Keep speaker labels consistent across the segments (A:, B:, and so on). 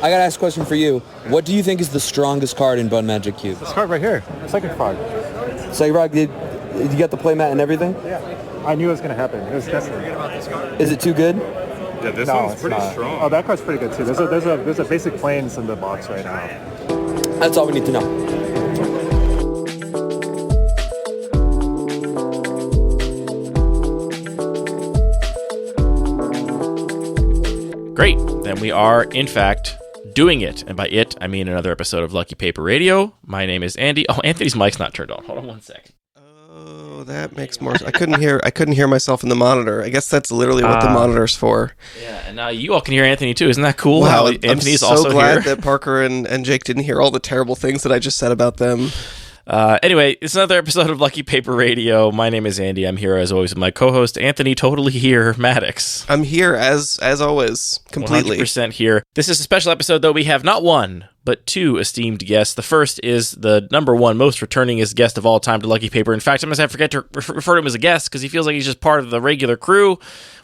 A: I gotta ask a question for you. What do you think is the strongest card in Bun Magic Cube?
B: This card right here, second frog.
A: Second frog, did you get the playmat and everything?
B: Yeah. I knew it was going to happen. It was destiny.
A: Is it too good?
C: Yeah, this one's pretty strong.
B: Oh, that card's pretty good too. There's a basic planes in the box right now.
A: That's all we need to know.
D: Great. Then we are, in fact, doing it. And by it, I mean another episode of Lucky Paper Radio. My name is Andy. Oh, Anthony's mic's not turned on. Hold on one sec.
E: Oh, that makes more sense. I couldn't hear myself in the monitor. I guess that's literally what the monitor's for.
D: Yeah, and now you all can hear Anthony too. Isn't that cool?
E: Wow,
D: Anthony's
E: I'm so
D: also
E: glad
D: here.
E: that Parker and Jake didn't hear all the terrible things that I just said about them.
D: Anyway, it's another episode of Lucky Paper Radio. My name is Andy. I'm here as always with my co-host Anthony, totally here, Maddox.
E: I'm here as always, completely.
D: 100% here. This is a special episode, though. We have not one, but two esteemed guests. The first is the number one most returningest guest of all time to Lucky Paper. In fact, I forget to refer to him as a guest because he feels like he's just part of the regular crew.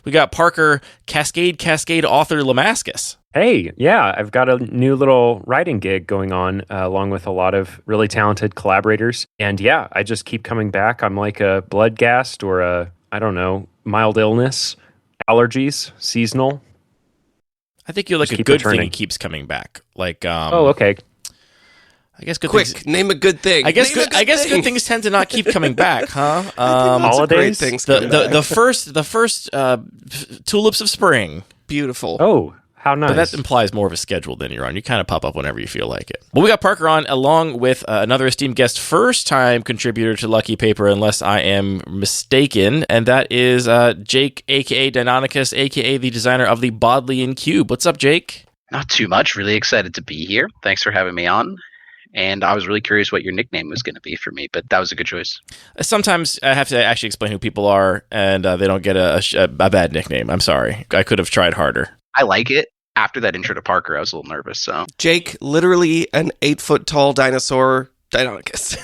D: We got Parker, Cascade author Lamascus.
F: Hey, yeah, I've got a new little writing gig going on along with a lot of really talented collaborators. And yeah, I just keep coming back. I'm like a blood ghast or mild illness, allergies, seasonal.
D: I think you're like a good thing. He keeps coming back. Like,
F: oh, okay.
D: I guess good
E: Quick,
D: things.
E: name a good thing.
D: I guess good things tend to not keep coming back, huh?
F: Holidays.
D: The first tulips of spring.
E: Beautiful.
F: Oh, how nice.
D: But that implies more of a schedule than you're on. You kind of pop up whenever you feel like it. Well, we got Parker on along with another esteemed guest, first-time contributor to Lucky Paper, unless I am mistaken, and that is Jake, a.k.a. Deinonychus, a.k.a. the designer of the Bodleian Cube. What's up, Jake?
G: Not too much. Really excited to be here. Thanks for having me on. And I was really curious what your nickname was going to be for me, but that was a good choice.
D: Sometimes I have to actually explain who people are, and they don't get a bad nickname. I'm sorry. I could have tried harder.
G: I like it. After that intro to Parker, I was a little nervous. So
E: Jake, literally an 8-foot-tall dinosaur, Deinonychus.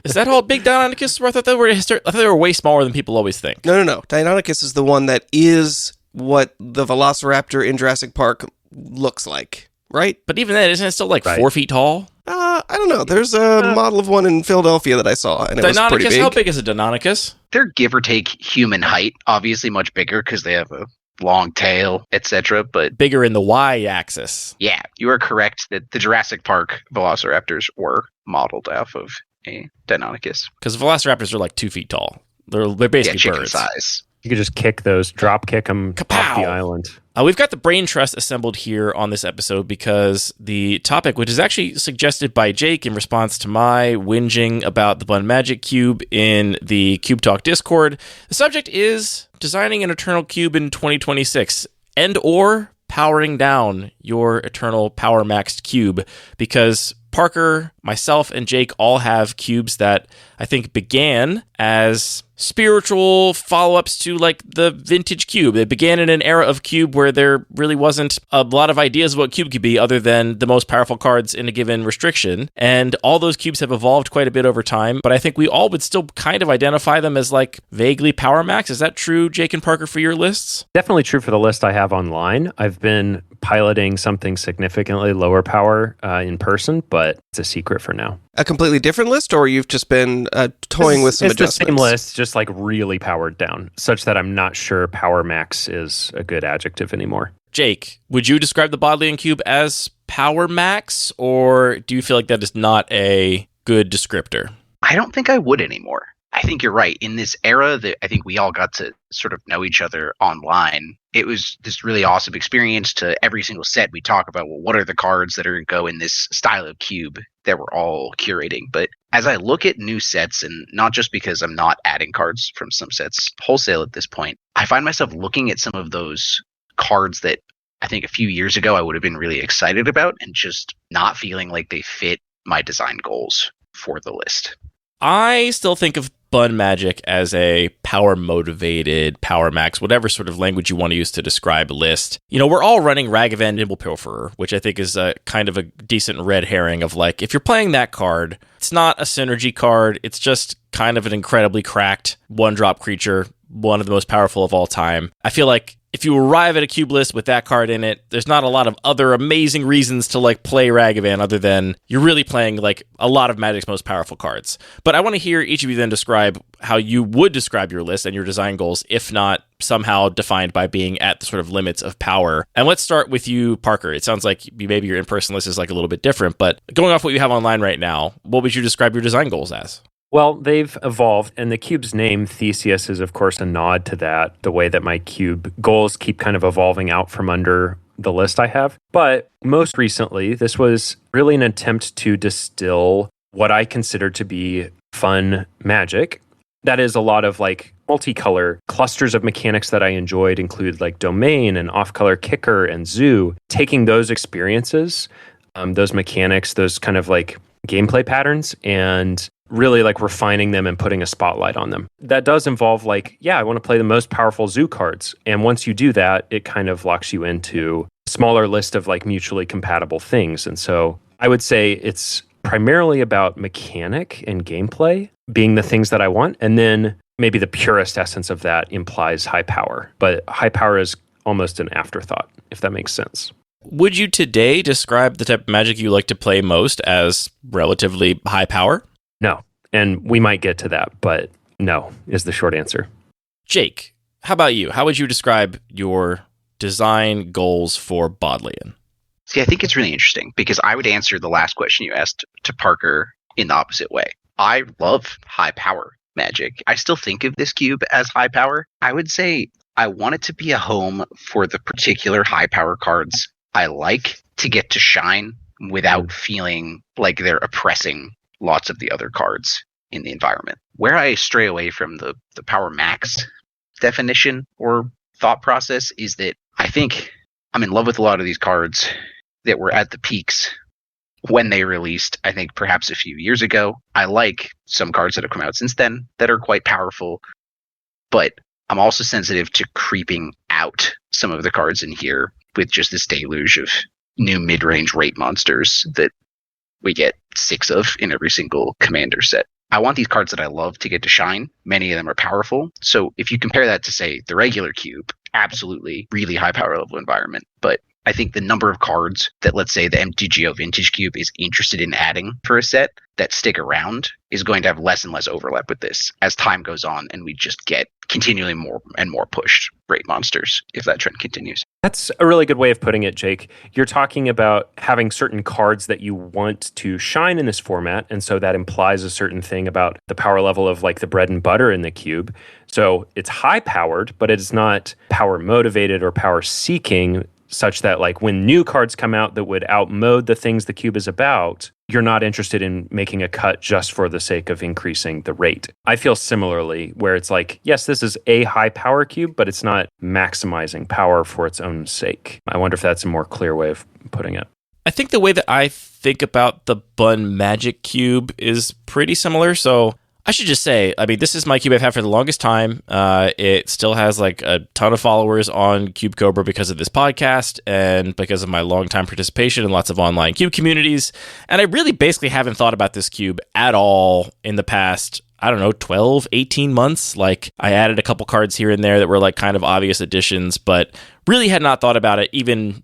D: Is that all big Deinonychus? I thought they were way smaller than people always think.
E: No. Deinonychus is the one that is what the Velociraptor in Jurassic Park looks like, right?
D: But even then, isn't it still like 4 feet tall?
E: I don't know. There's a model of one in Philadelphia that I saw, and it was pretty big.
D: How big is a Deinonychus?
G: they're give or take human height, obviously much bigger because they have a long tail, etc. But
D: bigger in the Y-axis.
G: Yeah, you are correct that the Jurassic Park velociraptors were modeled off of a Deinonychus.
D: Because velociraptors are like 2 feet tall. They're basically
G: chicken
D: birds.
G: Size.
F: You could just kick those, drop kick them off the island.
D: We've got the brain trust assembled here on this episode because the topic, which is actually suggested by Jake in response to my whinging about the Bun Magic Cube in the Cube Talk Discord, the subject is designing an Eternal Cube in 2026 and or powering down your Eternal Power Maxed Cube, because Parker, myself, and Jake all have cubes that I think began as spiritual follow-ups to like the vintage cube. They began in an era of cube where there really wasn't a lot of ideas of what cube could be other than the most powerful cards in a given restriction. And all those cubes have evolved quite a bit over time, but I think we all would still kind of identify them as like vaguely power max. Is that true, Jake and Parker, for your lists?
F: Definitely true for the list I have online. I've been piloting something significantly lower power in person, but it's a secret for now.
E: A completely different list, or you've just been toying with some adjustments?
F: It's the same list, just like really powered down, such that I'm not sure power max is a good adjective anymore.
D: Jake, would you describe the Bodleian Cube as power max, or do you feel like that is not a good descriptor?
G: I don't think I would anymore. I think you're right. In this era that I think we all got to sort of know each other online, it was this really awesome experience. To every single set we talk about, well, what are the cards that are going to go in this style of cube that we're all curating? But as I look at new sets, and not just because I'm not adding cards from some sets wholesale at this point, I find myself looking at some of those cards that I think a few years ago I would have been really excited about and just not feeling like they fit my design goals for the list.
D: I still think of Bun Magic as a power-motivated, power max, whatever sort of language you want to use to describe a list. You know, we're all running Ragavan Nimble Pilferer, which I think is a kind of a decent red herring of like, if you're playing that card, it's not a synergy card, it's just kind of an incredibly cracked one-drop creature, one of the most powerful of all time. I feel like if you arrive at a cube list with that card in it, there's not a lot of other amazing reasons to like play Ragavan other than you're really playing like a lot of Magic's most powerful cards. But I want to hear each of you then describe how you would describe your list and your design goals, if not somehow defined by being at the sort of limits of power. And let's start with you, Parker. It sounds like maybe your in-person list is like a little bit different, but going off what you have online right now, what would you describe your design goals as?
F: Well, they've evolved, and the cube's name, Theseus, is of course a nod to that, the way that my cube goals keep kind of evolving out from under the list I have. But most recently, this was really an attempt to distill what I consider to be fun magic. That is a lot of like multicolor clusters of mechanics that I enjoyed include like domain and off-color kicker and zoo. Taking those experiences, those mechanics, those kind of like gameplay patterns, and really like refining them and putting a spotlight on them. That does involve like, yeah, I want to play the most powerful zoo cards. And once you do that, it kind of locks you into a smaller list of like mutually compatible things. And so I would say it's primarily about mechanic and gameplay being the things that I want. And then maybe the purest essence of that implies high power. But high power is almost an afterthought, if that makes sense.
D: Would you today describe the type of Magic you like to play most as relatively high power?
F: No. And we might get to that, but no is the short answer.
D: Jake, how about you? How would you describe your design goals for Bodleian?
G: See, I think it's really interesting because I would answer the last question you asked to Parker in the opposite way. I love high power Magic. I still think of this cube as high power. I would say I want it to be a home for the particular high power cards I like to get to shine without feeling like they're oppressing lots of the other cards in the environment. Where I stray away from the power max definition or thought process is that I think I'm in love with a lot of these cards that were at the peaks when they released, I think perhaps a few years ago. I like some cards that have come out since then that are quite powerful, but I'm also sensitive to creeping out some of the cards in here with just this deluge of new mid-range rate monsters that we get 6 of in every single commander set. I want these cards that I love to get to shine. Many of them are powerful. So if you compare that to, say, the regular cube, absolutely really high power level environment. But I think the number of cards that, let's say, the MTGO Vintage Cube is interested in adding for a set that stick around is going to have less and less overlap with this as time goes on and we just get continually more and more pushed rate monsters if that trend continues.
F: That's a really good way of putting it, Jake. You're talking about having certain cards that you want to shine in this format, and so that implies a certain thing about the power level of like the bread and butter in the cube. So it's high powered, but it's not power motivated or power seeking, such that like when new cards come out that would outmode the things the cube is about, you're not interested in making a cut just for the sake of increasing the rate. I feel similarly where it's like, yes, this is a high power cube, but it's not maximizing power for its own sake. I wonder if that's a more clear way of putting it.
D: I think the way that I think about the Bun Magic Cube is pretty similar. So I should just say, I mean, this is my cube I've had for the longest time. It still has like a ton of followers on Cube Cobra because of this podcast and because of my longtime participation in lots of online cube communities. And I really basically haven't thought about this cube at all in the past, I don't know, 12, 18 months. Like I added a couple cards here and there that were like kind of obvious additions, but really had not thought about it even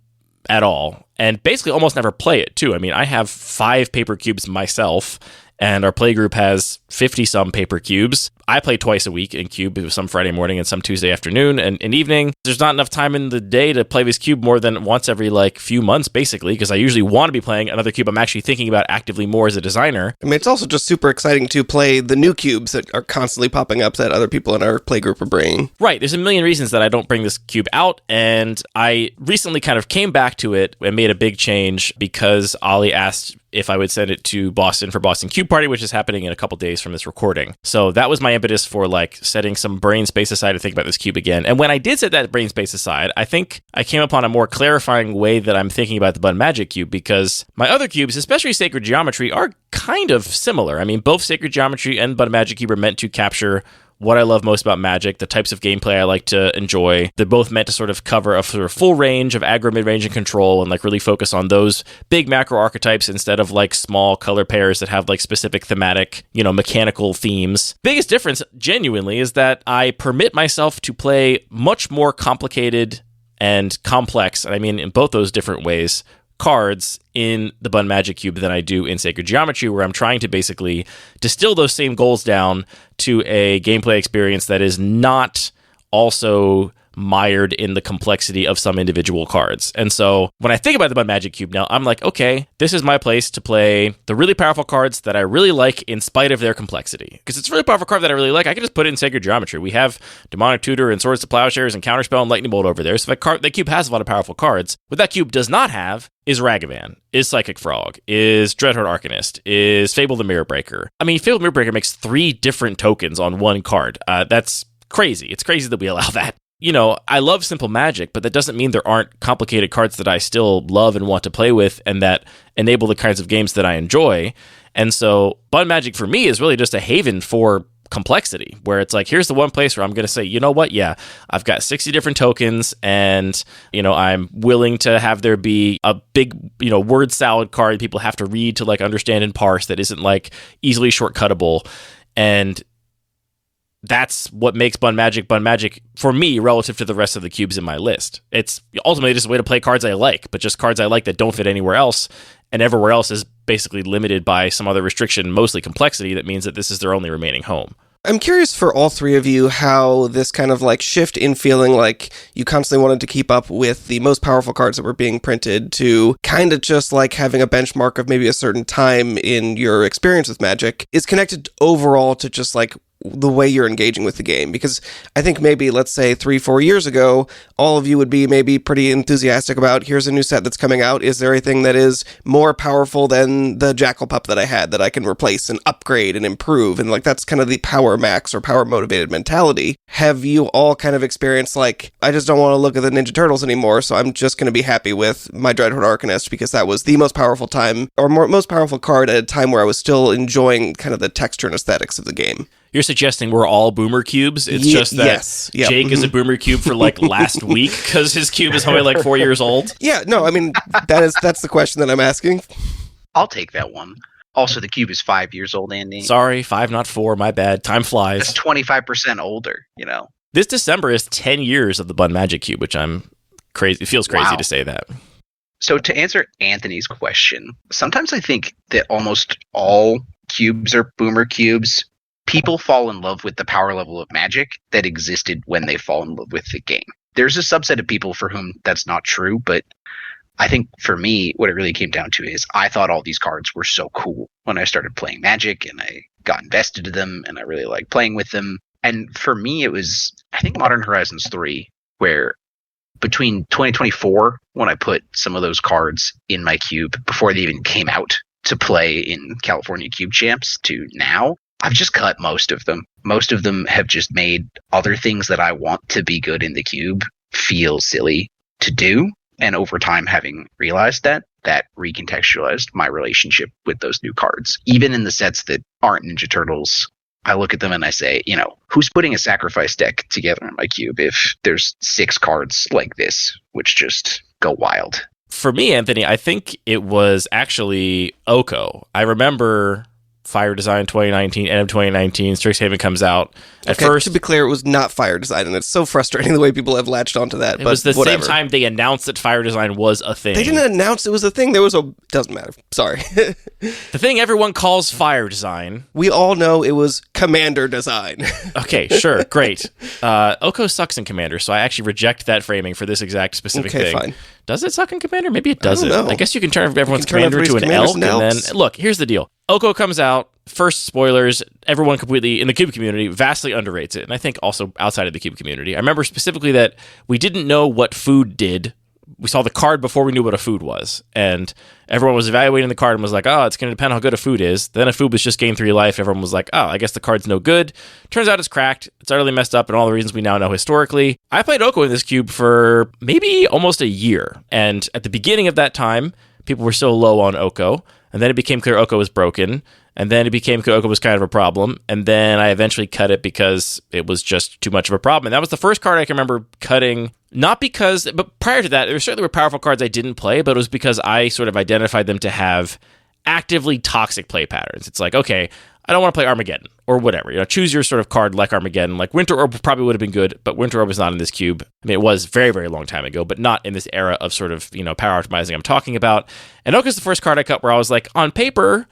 D: at all. And basically almost never play it too. I mean, I have 5 paper cubes myself, and our playgroup has 50-some paper cubes. I play twice a week in Cube, some Friday morning and some Tuesday afternoon and evening. There's not enough time in the day to play this cube more than once every like few months, basically, because I usually want to be playing another cube I'm actually thinking about actively more as a designer.
E: I mean, it's also just super exciting to play the new cubes that are constantly popping up that other people in our playgroup are bringing.
D: Right. There's a million reasons that I don't bring this cube out, and I recently kind of came back to it and made a big change because Ollie asked if I would send it to Boston for Boston Cube Party, which is happening in a couple days from this recording. So that was my impetus for like setting some brain space aside to think about this cube again. And when I did set that brain space aside, I think I came upon a more clarifying way that I'm thinking about the Bun Magic Cube, because my other cubes, especially Sacred Geometry, are kind of similar. I mean, both Sacred Geometry and Bun Magic Cube are meant to capture what I love most about Magic, the types of gameplay I like to enjoy. They're both meant to sort of cover a sort of full range of aggro, mid-range, and control, and like really focus on those big macro archetypes instead of like small color pairs that have like specific thematic, mechanical themes. Biggest difference, genuinely, is that I permit myself to play much more complicated and complex, and I mean in both those different ways, cards in the Bun Magic Cube than I do in Sacred Geometry, where I'm trying to basically distill those same goals down to a gameplay experience that is not also mired in the complexity of some individual cards. And so when I think about the Bun Magic Cube now, I'm like, okay, this is my place to play the really powerful cards that I really like in spite of their complexity. Because it's a really powerful card that I really like, I can just put it in Sacred Geometry. We have Demonic Tutor and Swords to Plowshares and Counterspell and Lightning Bolt over there. So that cube has a lot of powerful cards. What that cube does not have is Ragavan, is Psychic Frog, is Dreadhorde Arcanist, is Fable the Mirror Breaker. I mean, Fable the Mirror Breaker makes 3 different tokens on one card. That's crazy. It's crazy that we allow that. I love simple Magic, but that doesn't mean there aren't complicated cards that I still love and want to play with and that enable the kinds of games that I enjoy. And so Bun Magic for me is really just a haven for complexity, where it's like, here's the one place where I'm going to say, you know what? Yeah, I've got 60 different tokens and, I'm willing to have there be a big, word salad card people have to read to like understand and parse that isn't like easily shortcuttable. And that's what makes Bun Magic for me relative to the rest of the cubes in my list. It's ultimately just a way to play cards I like, but just cards I like that don't fit anywhere else, and everywhere else is basically limited by some other restriction, mostly complexity, that means that this is their only remaining home.
E: I'm curious for all three of you how this kind of like shift in feeling like you constantly wanted to keep up with the most powerful cards that were being printed to kind of just like having a benchmark of maybe a certain time in your experience with Magic is connected overall to just like the way you're engaging with the game. Because I think maybe, let's say 3-4 years ago, all of you would be maybe pretty enthusiastic about, here's a new set that's coming out. Is there anything that is more powerful than the Jackal Pup that I had that I can replace and upgrade and improve? And like, that's kind of the power max or power motivated mentality. Have you all kind of experienced like, I just don't want to look at the Ninja Turtles anymore, so I'm just going to be happy with my Dreadhorde Arcanist because that was the most powerful time, or most powerful card at a time where I was still enjoying kind of the texture and aesthetics of the game.
D: You're suggesting we're all boomer cubes? It's just that
E: yes, yep.
D: Jake is a boomer cube for like last week because his cube is only like 4 years old?
E: Yeah, no, I mean, that's the question that I'm asking.
G: I'll take that one. Also, the cube is 5 years old, Andy.
D: Sorry, 5, not 4. My bad. Time flies.
G: That's 25% older,
D: This December is 10 years of the Bun Magic Cube, which I'm crazy. It feels crazy to say that.
G: So to answer Anthony's question, sometimes I think that almost all cubes are boomer cubes. People fall in love with the power level of Magic that existed when they fall in love with the game. There's a subset of people for whom that's not true, but I think for me, what it really came down to is I thought all these cards were so cool when I started playing Magic, and I got invested in them, and I really liked playing with them. And for me, it was, I think, Modern Horizons 3, where between 2024, when I put some of those cards in my cube before they even came out to play in California Cube Champs, to now, I've just cut most of them. Most of them have just made other things that I want to be good in the cube feel silly to do. And over time, having realized that recontextualized my relationship with those new cards. Even in the sets that aren't Ninja Turtles, I look at them and I say, who's putting a sacrifice deck together in my cube if there's 6 cards like this, which just go wild?
D: For me, Anthony, I think it was actually Oko. I remember Fire Design 2019, end of 2019, Strixhaven comes out. At first,
E: to be clear, it was not Fire Design, and it's so frustrating the way people have latched onto that.
D: It was the same time they announced that Fire Design was a thing.
E: They didn't announce it was a thing. Doesn't matter. Sorry.
D: The thing everyone calls Fire Design.
E: We all know it was Commander Design.
D: Okay, sure, great. Oko sucks in Commander, so I actually reject that framing for this exact specific thing.
E: Okay, fine.
D: Does it suck in Commander? Maybe it doesn't.
E: I
D: guess you can turn everyone's Commander to an elk, and then look. Here's the deal. Oko comes out. First, spoilers, everyone completely, in the Cube community, vastly underrates it. And I think also outside of the Cube community. I remember specifically that we didn't know what food did. We saw the card before we knew what a food was. And everyone was evaluating the card and was like, oh, it's going to depend on how good a food is. Then a food was just gain 3 life. Everyone was like, oh, I guess the card's no good. Turns out it's cracked. It's utterly messed up, and all the reasons we now know historically. I played Oko in this cube for maybe almost a year. And at the beginning of that time, people were still low on Oko. and then it became clear Oko was broken, and then it became clear Oko was kind of a problem, and then I eventually cut it because it was just too much of a problem. And that was the first card I can remember cutting, not because, but prior to that, there certainly were powerful cards I didn't play, but it was because I sort of identified them to have actively toxic play patterns. It's like, okay, I don't want to play Armageddon or whatever. Choose your sort of card like Armageddon. Like Winter Orb probably would have been good, but Winter Orb was not in this cube. I mean, it was very, very long time ago, but not in this era of sort of, power optimizing I'm talking about. And Oka's the first card I cut where I was like, on paper,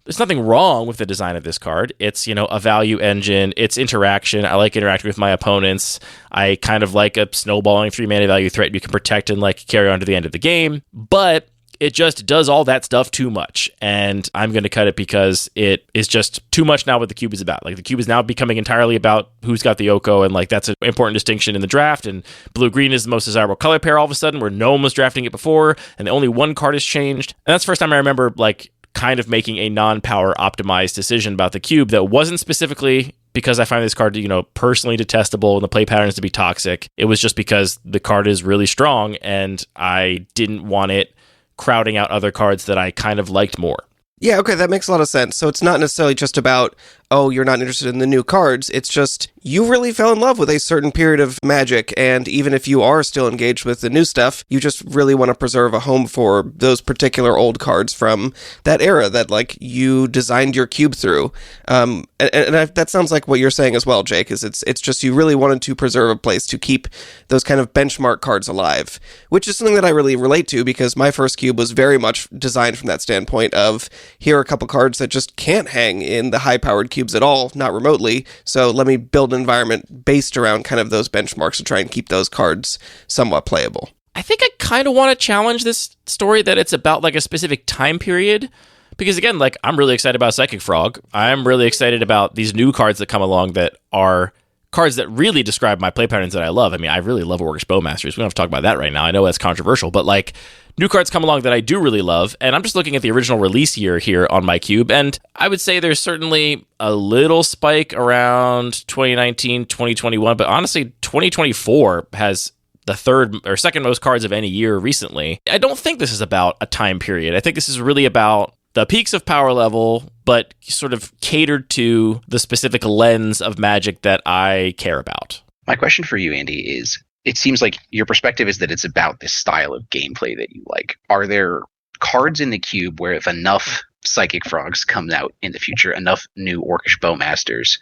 D: there's nothing wrong with the design of this card. It's, a value engine. It's interaction. I like interacting with my opponents. I kind of like a snowballing 3-mana value threat you can protect and like carry on to the end of the game. But it just does all that stuff too much, and I'm going to cut it because it is just too much now what the cube is about. Like, the cube is now becoming entirely about who's got the Oko, and like that's an important distinction in the draft, and blue-green is the most desirable color pair all of a sudden, where no one was drafting it before, and only one card has changed. And that's the first time I remember, like, kind of making a non-power optimized decision about the cube that wasn't specifically because I find this card, personally detestable and the play patterns to be toxic. It was just because the card is really strong, and I didn't want it crowding out other cards that I kind of liked more.
E: Yeah, okay, that makes a lot of sense. So it's not necessarily just about, oh, you're not interested in the new cards. It's just you really fell in love with a certain period of Magic, and even if you are still engaged with the new stuff, you just really want to preserve a home for those particular old cards from that era that, like, you designed your cube through. That sounds like what you're saying as well, Jake, is it's just you really wanted to preserve a place to keep those kind of benchmark cards alive, which is something that I really relate to because my first cube was very much designed from that standpoint of, here are a couple cards that just can't hang in the high-powered cubes at all, not remotely, so let me build an environment based around kind of those benchmarks to try and keep those cards somewhat playable.
D: I think I kind of want to challenge this story that it's about like a specific time period, because again, like, I'm really excited about Psychic Frog. I'm really excited about these new cards that come along that are cards that really describe my play patterns that I love. I mean, I really love Orcish Bowmasters. We don't have to talk about that right now. I know that's controversial, but like, new cards come along that I do really love, and I'm just looking at the original release year here on my cube, and I would say there's certainly a little spike around 2019, 2021, but honestly, 2024 has the third or second most cards of any year recently. I don't think this is about a time period. I think this is really about the peaks of power level, but sort of catered to the specific lens of Magic that I care about.
G: My question for you, Andy, is it seems like your perspective is that it's about this style of gameplay that you like. Are there cards in the cube where if enough Psychic Frogs come out in the future, enough new Orcish Bowmasters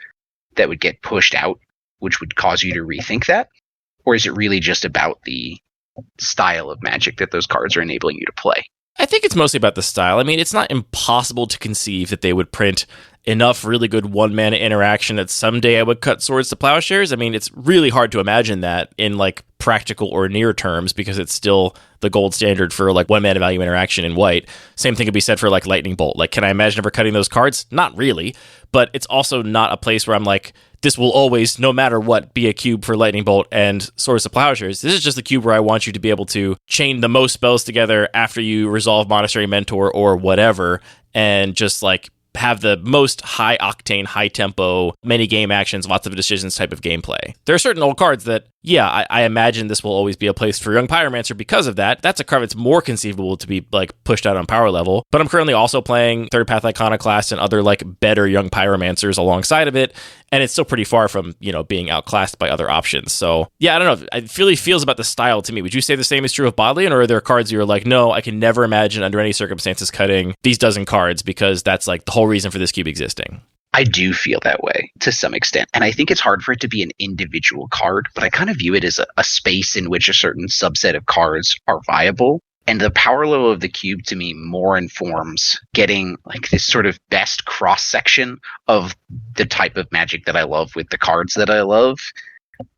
G: that would get pushed out, which would cause you to rethink that? Or is it really just about the style of Magic that those cards are enabling you to play?
D: I think it's mostly about the style. I mean, it's not impossible to conceive that they would print enough really good one-mana interaction that someday I would cut Swords to Plowshares. I mean, it's really hard to imagine that in, like, practical or near terms because it's still the gold standard for, like, one-mana value interaction in white. Same thing could be said for, like, Lightning Bolt. Like, can I imagine ever cutting those cards? Not really. But it's also not a place where I'm like, this will always, no matter what, be a cube for Lightning Bolt and Swords to Plowshares. This is just the cube where I want you to be able to chain the most spells together after you resolve Monastery Mentor or whatever, and just, like, have the most high-octane, high-tempo, many game actions, lots of decisions type of gameplay. There are certain old cards that, yeah, I imagine this will always be a place for Young Pyromancer because of that. That's a card that's more conceivable to be, like, pushed out on power level. But I'm currently also playing Third Path Iconoclast and other, like, better Young Pyromancers alongside of it, and it's still pretty far from, being outclassed by other options. So, yeah, I don't know. It really feels about the style to me. Would you say the same is true of Bodleian, or are there cards you're like, no, I can never imagine under any circumstances cutting these dozen cards because that's, like, the whole reason for this cube existing?
G: I do feel that way to some extent. And I think it's hard for it to be an individual card, but I kind of view it as a space in which a certain subset of cards are viable. And the power level of the cube to me more informs getting like this sort of best cross section of the type of Magic that I love with the cards that I love,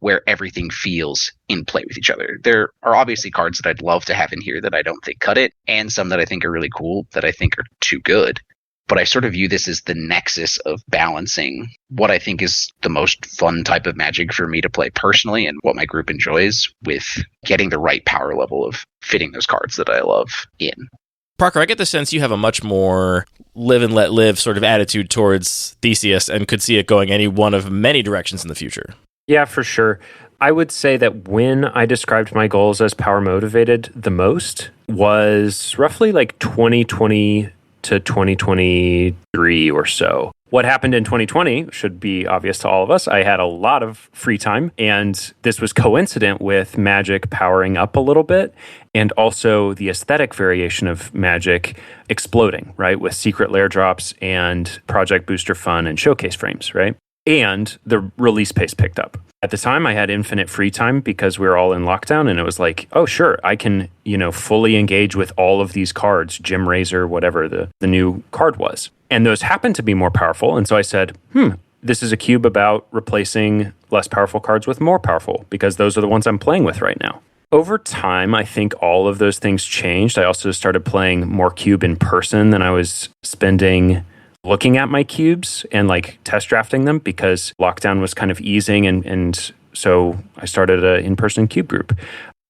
G: where everything feels in play with each other. There are obviously cards that I'd love to have in here that I don't think cut it, and some that I think are really cool that I think are too good. But I sort of view this as the nexus of balancing what I think is the most fun type of Magic for me to play personally and what my group enjoys with getting the right power level of fitting those cards that I love in.
D: Parker, I get the sense you have a much more live and let live sort of attitude towards Theseus and could see it going any one of many directions in the future.
F: Yeah, for sure. I would say that when I described my goals as power motivated the most was roughly like 2020 to 2023 or so. What happened in 2020 should be obvious to all of us. I had a lot of free time, and this was coincident with Magic powering up a little bit, and also the aesthetic variation of Magic exploding, right? With secret lair drops and Project Booster Fun and showcase frames, right? And the release pace picked up. At the time, I had infinite free time because we were all in lockdown, and it was like, oh, sure, I can, fully engage with all of these cards, Jim Razor, whatever the new card was. And those happened to be more powerful. And so I said, this is a cube about replacing less powerful cards with more powerful, because those are the ones I'm playing with right now. Over time, I think all of those things changed. I also started playing more cube in person than I was spending looking at my cubes and like test drafting them, because lockdown was kind of easing, and so I started an in-person cube group.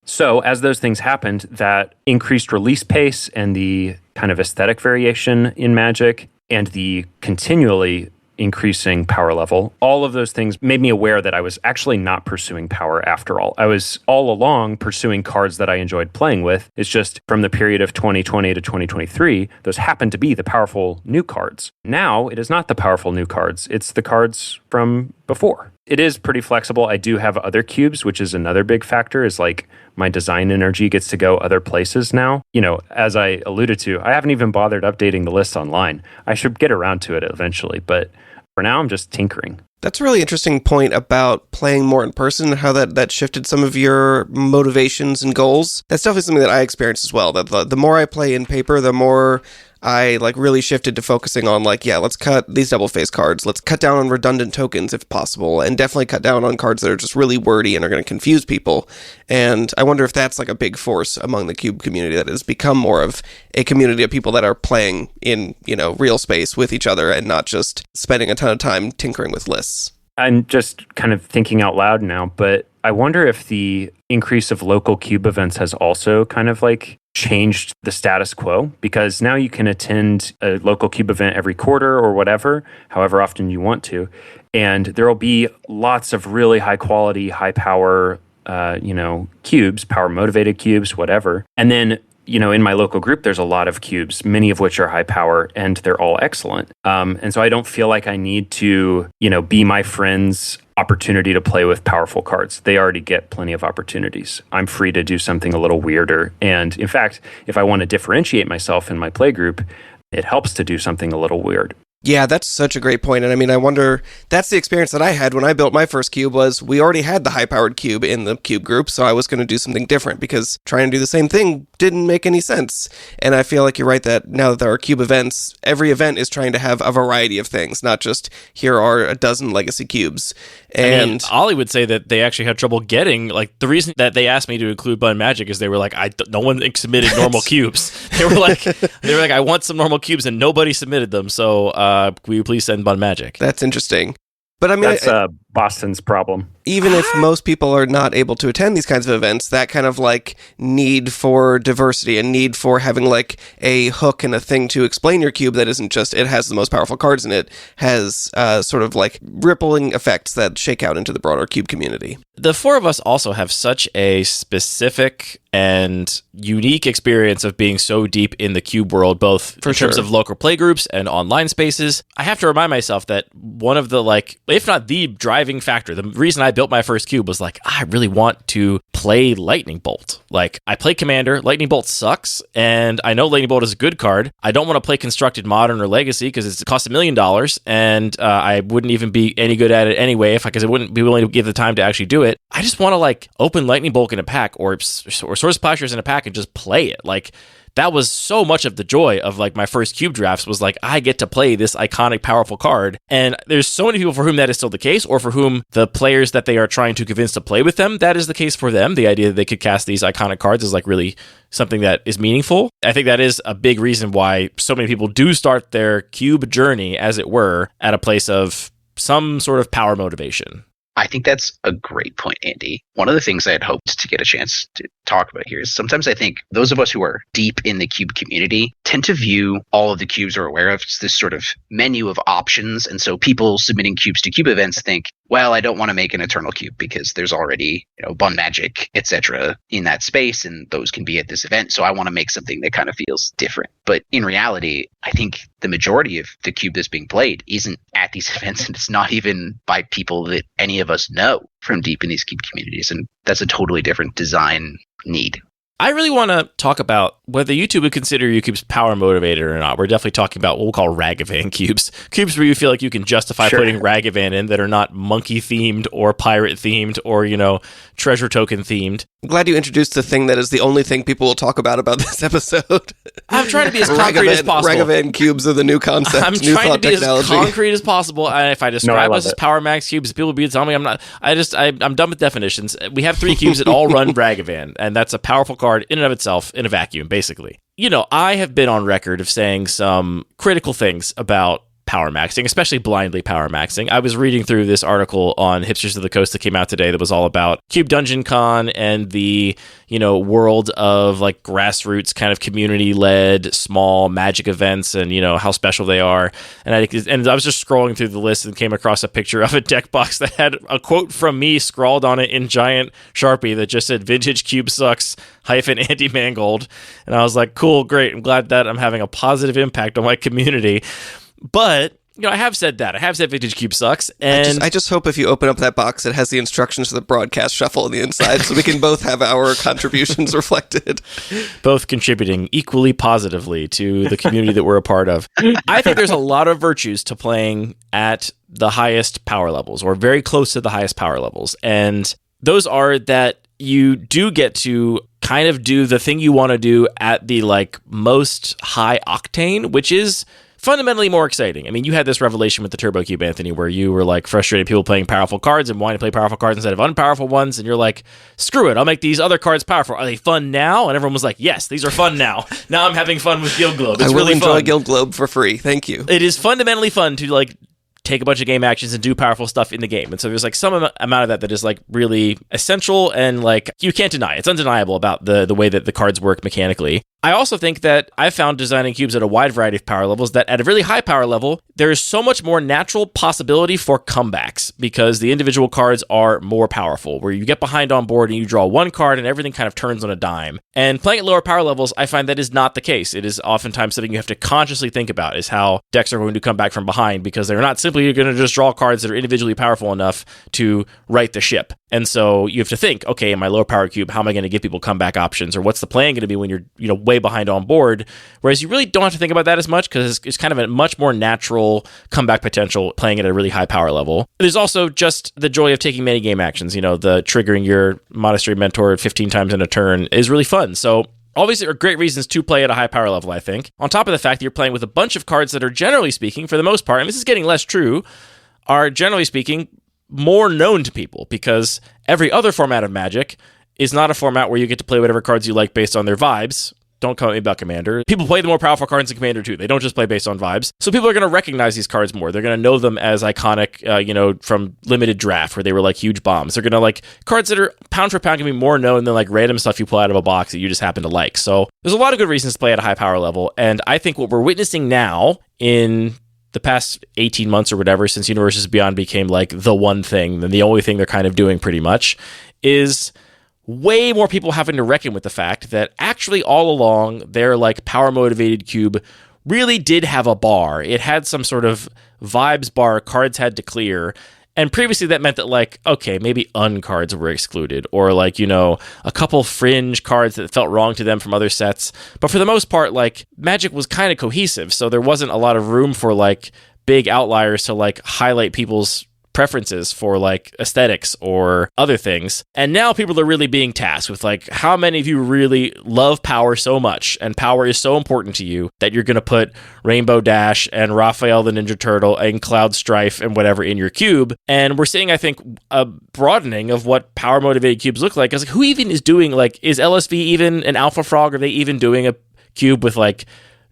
F: So as those things happened, that increased release pace and the kind of aesthetic variation in Magic and the continually increasing power level, all of those things made me aware that I was actually not pursuing power after all. I was all along pursuing cards that I enjoyed playing with. It's just from the period of 2020 to 2023, those happened to be the powerful new cards. Now, it is not the powerful new cards. It's the cards from before. It is pretty flexible. I do have other cubes, which is another big factor, is like my design energy gets to go other places now. As I alluded to, I haven't even bothered updating the list online. I should get around to it eventually, but for now, I'm just tinkering.
E: That's a really interesting point about playing more in person, how that shifted some of your motivations and goals. That's definitely something that I experienced as well, that the more I play in paper, the more I really shifted to focusing on let's cut these double face cards. Let's cut down on redundant tokens if possible, and definitely cut down on cards that are just really wordy and are going to confuse people. And I wonder if that's a big force among the cube community that has become more of a community of people that are playing in, real space with each other and not just spending a ton of time tinkering with lists.
F: I'm just kind of thinking out loud now, but I wonder if the increase of local cube events has also kind of changed the status quo, because now you can attend a local cube event every quarter or whatever, however often you want to, and there will be lots of really high quality, high power, cubes, power motivated cubes, whatever. And then in my local group, there's a lot of cubes, many of which are high power, and they're all excellent. And so I don't feel like I need to, be my friend's opportunity to play with powerful cards. They already get plenty of opportunities. I'm free to do something a little weirder. And in fact, if I want to differentiate myself in my play group, it helps to do something a little weird.
E: Yeah, that's such a great point. And I wonder, that's the experience that I had when I built my first cube, was we already had the high-powered cube in the cube group, so I was going to do something different, because trying to do the same thing didn't make any sense. And I feel like you're right that now that there are cube events, every event is trying to have a variety of things, not just here are a dozen legacy cubes. And
D: Ollie would say that they actually had trouble getting, the reason that they asked me to include Bun Magic is they were like, no one submitted normal cubes. They were like, I want some normal cubes, and nobody submitted them, so will you please send Bun Magic?
E: That's interesting. But
F: that's Boston's problem.
E: Even if most people are not able to attend these kinds of events, that kind of need for diversity and need for having a hook and a thing to explain your cube that isn't just it has the most powerful cards in it, has sort of rippling effects that shake out into the broader cube community.
D: The four of us also have such a specific and unique experience of being so deep in the cube world, both in terms of local playgroups and online spaces. I have to remind myself that one of the, if not the driving factor, the reason I built my first cube was I really want to play Lightning Bolt. I play Commander, Lightning Bolt sucks, and I know Lightning Bolt is a good card. I don't want to play Constructed Modern or Legacy because it costs $1 million, and I wouldn't even be any good at it anyway because I wouldn't be willing to give the time to actually do it. I just want to open Lightning Bolt in a pack or Source Splashers in a pack and just play it. That was so much of the joy of my first cube drafts was I get to play this iconic, powerful card. And there's so many people for whom that is still the case, or for whom the players that they are trying to convince to play with them, that is the case for them. The idea that they could cast these iconic cards is really something that is meaningful. I think that is a big reason why so many people do start their cube journey, as it were, at a place of some sort of power motivation.
G: I think that's a great point, Andy. One of the things I had hoped to get a chance to talk about here is sometimes I think those of us who are deep in the cube community tend to view all of the cubes we're aware of as this sort of menu of options. And so people submitting cubes to cube events think well, I don't want to make an Eternal Cube because there's already, Bun Magic, etc. in that space, and those can be at this event. So I want to make something that kind of feels different. But in reality, I think the majority of the cube that's being played isn't at these events, and it's not even by people that any of us know from deep in these cube communities. And that's a totally different design need.
D: I really want to talk about whether YouTube would consider your cubes power motivated or not. We're definitely talking about what we'll call Ragavan cubes. Cubes where you feel like you can justify putting Ragavan in that are not monkey themed or pirate themed or, treasure token themed.
E: I'm glad you introduced the thing that is the only thing people will talk about this episode.
D: I'm trying to be as concrete as possible.
E: Ragavan cubes are the new concept.
D: I'm
E: new
D: trying to be
E: technology.
D: as concrete as possible. And if I describe us as Power Max cubes, people will be telling me I'm not. I'm done with definitions. We have 3 cubes that all run Ragavan, and that's a powerful card in and of itself in a vacuum, basically. I have been on record of saying some critical things about power maxing, especially blindly power maxing. I was reading through this article on Hipsters of the Coast that came out today that was all about Cube Dungeon Con and the, world of like grassroots kind of community-led small Magic events and, how special they are. And I was just scrolling through the list and came across a picture of a deck box that had a quote from me scrawled on it in giant Sharpie that just said "Vintage Cube sucks" -Andy Mangold. And I was like, cool, great. I'm glad that I'm having a positive impact on my community. But, I have said that. I have said Vintage Cube sucks. And
E: I just hope if you open up that box, it has the instructions to the broadcast shuffle on the inside so we can both have our contributions reflected.
D: Both contributing equally positively to the community that we're a part of. I think there's a lot of virtues to playing at the highest power levels or very close to the highest power levels. And those are that you do get to kind of do the thing you want to do at the most high octane, which is fundamentally more exciting. I mean, you had this revelation with the Turbo Cube, Anthony, where you were frustrated people playing powerful cards and wanting to play powerful cards instead of unpowerful ones, and you're like, screw it, I'll make these other cards powerful. Are they fun now? And everyone was like, yes, these are fun now. Now I'm having fun with Guild Globe. It's really fun.
E: I will enjoy Guild Globe for free. Thank you.
D: It is fundamentally fun to take a bunch of game actions and do powerful stuff in the game. And so there's some amount of that is really essential and you can't deny. It's undeniable about the way that the cards work mechanically. I also think that I've found designing cubes at a wide variety of power levels that at a really high power level, there is so much more natural possibility for comebacks because the individual cards are more powerful, where you get behind on board and you draw one card and everything kind of turns on a dime. And playing at lower power levels, I find that is not the case. It is oftentimes something you have to consciously think about is how decks are going to come back from behind because they're not simply going to just draw cards that are individually powerful enough to right the ship. And so you have to think, okay, in my lower power cube, how am I going to give people comeback options? Or what's the plan going to be when you're, way behind on board? Whereas you really don't have to think about that as much because it's kind of a much more natural comeback potential playing at a really high power level. There's also just the joy of taking many game actions. The triggering your Monastery Mentor 15 times in a turn is really fun. So obviously are great reasons to play at a high power level, I think. On top of the fact that you're playing with a bunch of cards that are generally speaking, for the most part, and this is getting less true, are generally speaking more known to people because every other format of Magic is not a format where you get to play whatever cards you like based on their vibes. Don't come at me about Commander. People play the more powerful cards in Commander too. They don't just play based on vibes. So people are going to recognize these cards more. They're going to know them as iconic, from limited draft where they were huge bombs. They're going to cards that are pound for pound can be more known than random stuff you pull out of a box that you just happen to like. So there's a lot of good reasons to play at a high power level. And I think what we're witnessing now in the past 18 months or whatever, since Universes Beyond became the one thing, and the only thing they're kind of doing pretty much, is way more people having to reckon with the fact that actually all along their power motivated cube really did have a bar. It had some sort of vibes bar cards had to clear. And previously that meant that okay, maybe uncards were excluded or a couple fringe cards that felt wrong to them from other sets. But for the most part, Magic was kind of cohesive. So there wasn't a lot of room for big outliers to highlight people's preferences for aesthetics or other things. And now people are really being tasked with how many of you really love power so much and power is so important to you that you're going to put Rainbow Dash and Raphael the Ninja Turtle and Cloud Strife and whatever in your cube. And we're seeing, I think, a broadening of what power motivated cubes look like. Who even is doing is LSV even an Alpha Frog? Are they even doing a cube with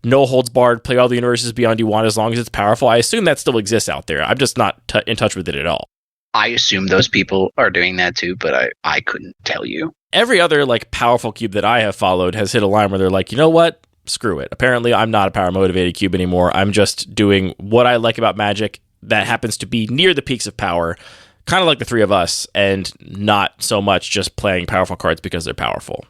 D: no holds barred, play all the universes beyond you want as long as it's powerful? I assume that still exists out there. I'm just not in touch with it at all.
G: I assume those people are doing that too, but I couldn't tell you.
D: Every other powerful cube that I have followed has hit a line where they're you know what? Screw it. Apparently I'm not a power motivated cube anymore. I'm just doing what I like about Magic that happens to be near the peaks of power kind of like the three of us, and not so much just playing powerful cards because they're powerful.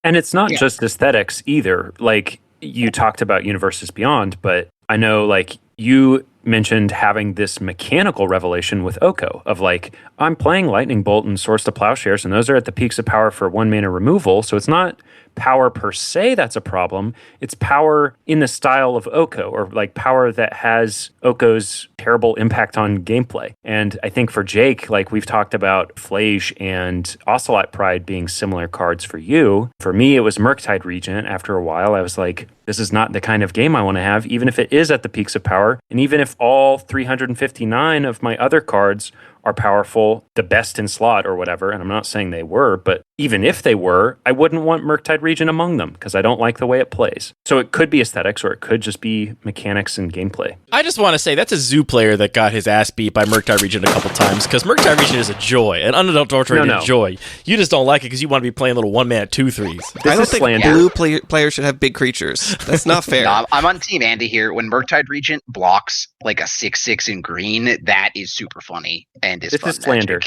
F: And it's not just aesthetics either. Like, you talked about Universes Beyond, but I know, like, you mentioned having this mechanical revelation with Oko of like, I'm playing Lightning Bolt and Swords to Plowshares, and those are at the peaks of power for 1 mana removal, so it's not power per se that's a problem. It's power in the style of Oko, or like power that has Oko's terrible impact on gameplay. And I think for Jake, like we've talked about Flage and Ocelot Pride being similar cards for you. For me, it was Murktide Regent. After a while, I was like, this is not the kind of game I want to have, even if it is at the peaks of power. And even if all 359 of my other cards are powerful, the best in slot or whatever, and I'm not saying they were, but even if they were, I wouldn't want Murktide Regent among them because I don't like the way it plays. So it could be aesthetics, or it could just be mechanics and gameplay.
D: I just want to say that's a Zoo player that got his ass beat by Murktide Regent a couple times, because Murktide Regent is a joy, an unadulterated joy. You just don't like it because you want to be playing little 1-mana 2/3s.
E: I don't think blue players should have big creatures. That's not fair.
G: No, I'm on Team Andy here. When Murktide Regent blocks like a 6/6 in green, that is super funny and is fun.
F: This is slander.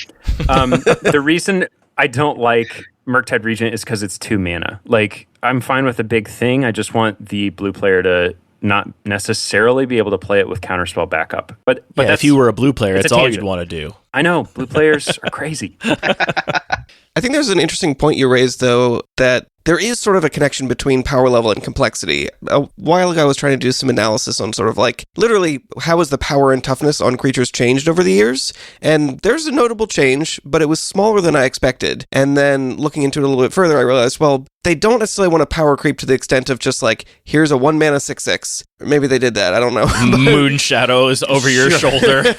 G: Magic.
F: The reason I don't like Murktide Regent is because it's 2 mana. Like, I'm fine with a big thing. I just want the blue player to not necessarily be able to play it with counterspell backup. But
D: yeah, if you were a blue player, it's all
F: tangent.
D: you'd want to do.
F: I know, blue players are crazy.
E: I think there's an interesting point you raised, though, that there is sort of a connection between power level and complexity. A while ago, I was trying to do some analysis on sort of like, literally, how has the power and toughness on creatures changed over the years? And there's a notable change, but it was smaller than I expected. And then looking into it a little bit further, I realized, well, they don't necessarily want to power creep to the extent of just like, here's a 1-mana 6/6. Or maybe they did that, I don't know.
D: Moon shadows over your shoulder.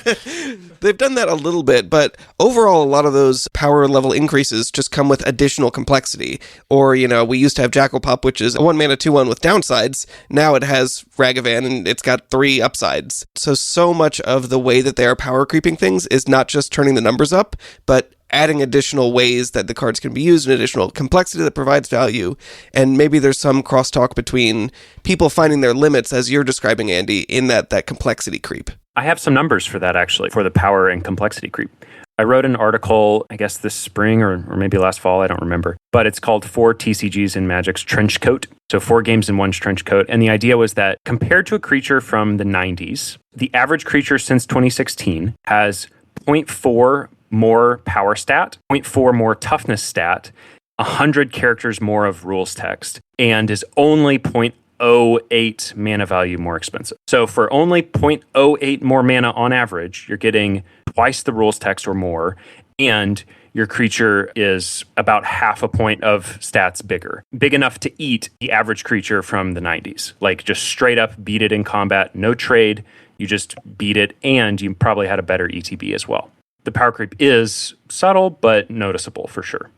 E: They've done that a little bit, but overall, a lot of those power level increases just come with additional complexity. Or, you know, we used to have Jackal Pup, which is a 1-mana 2/1 with downsides. Now it has Ragavan, and it's got 3 upsides. So much of the way that they are power creeping things is not just turning the numbers up, but adding additional ways that the cards can be used and additional complexity that provides value. And maybe there's some crosstalk between people finding their limits, as you're describing, Andy, in that complexity creep.
F: I have some numbers for that, actually, for the power and complexity creep. I wrote an article, I guess this spring or maybe last fall, I don't remember, but it's called 4 TCGs in Magic's Trench Coat. So 4 games in one trench coat. And the idea was that compared to a creature from the 90s, the average creature since 2016 has 0.4 more power stat, 0.4 more toughness stat, 100 characters more of rules text, and is only 0.08 mana value more expensive. So for only 0.08 more mana on average, you're getting twice the rules text or more, and your creature is about half a point of stats bigger. Big enough to eat the average creature from the 90s. Like, just straight up beat it in combat, no trade, you just beat it, and you probably had a better ETB as well. The power creep is subtle, but noticeable for sure.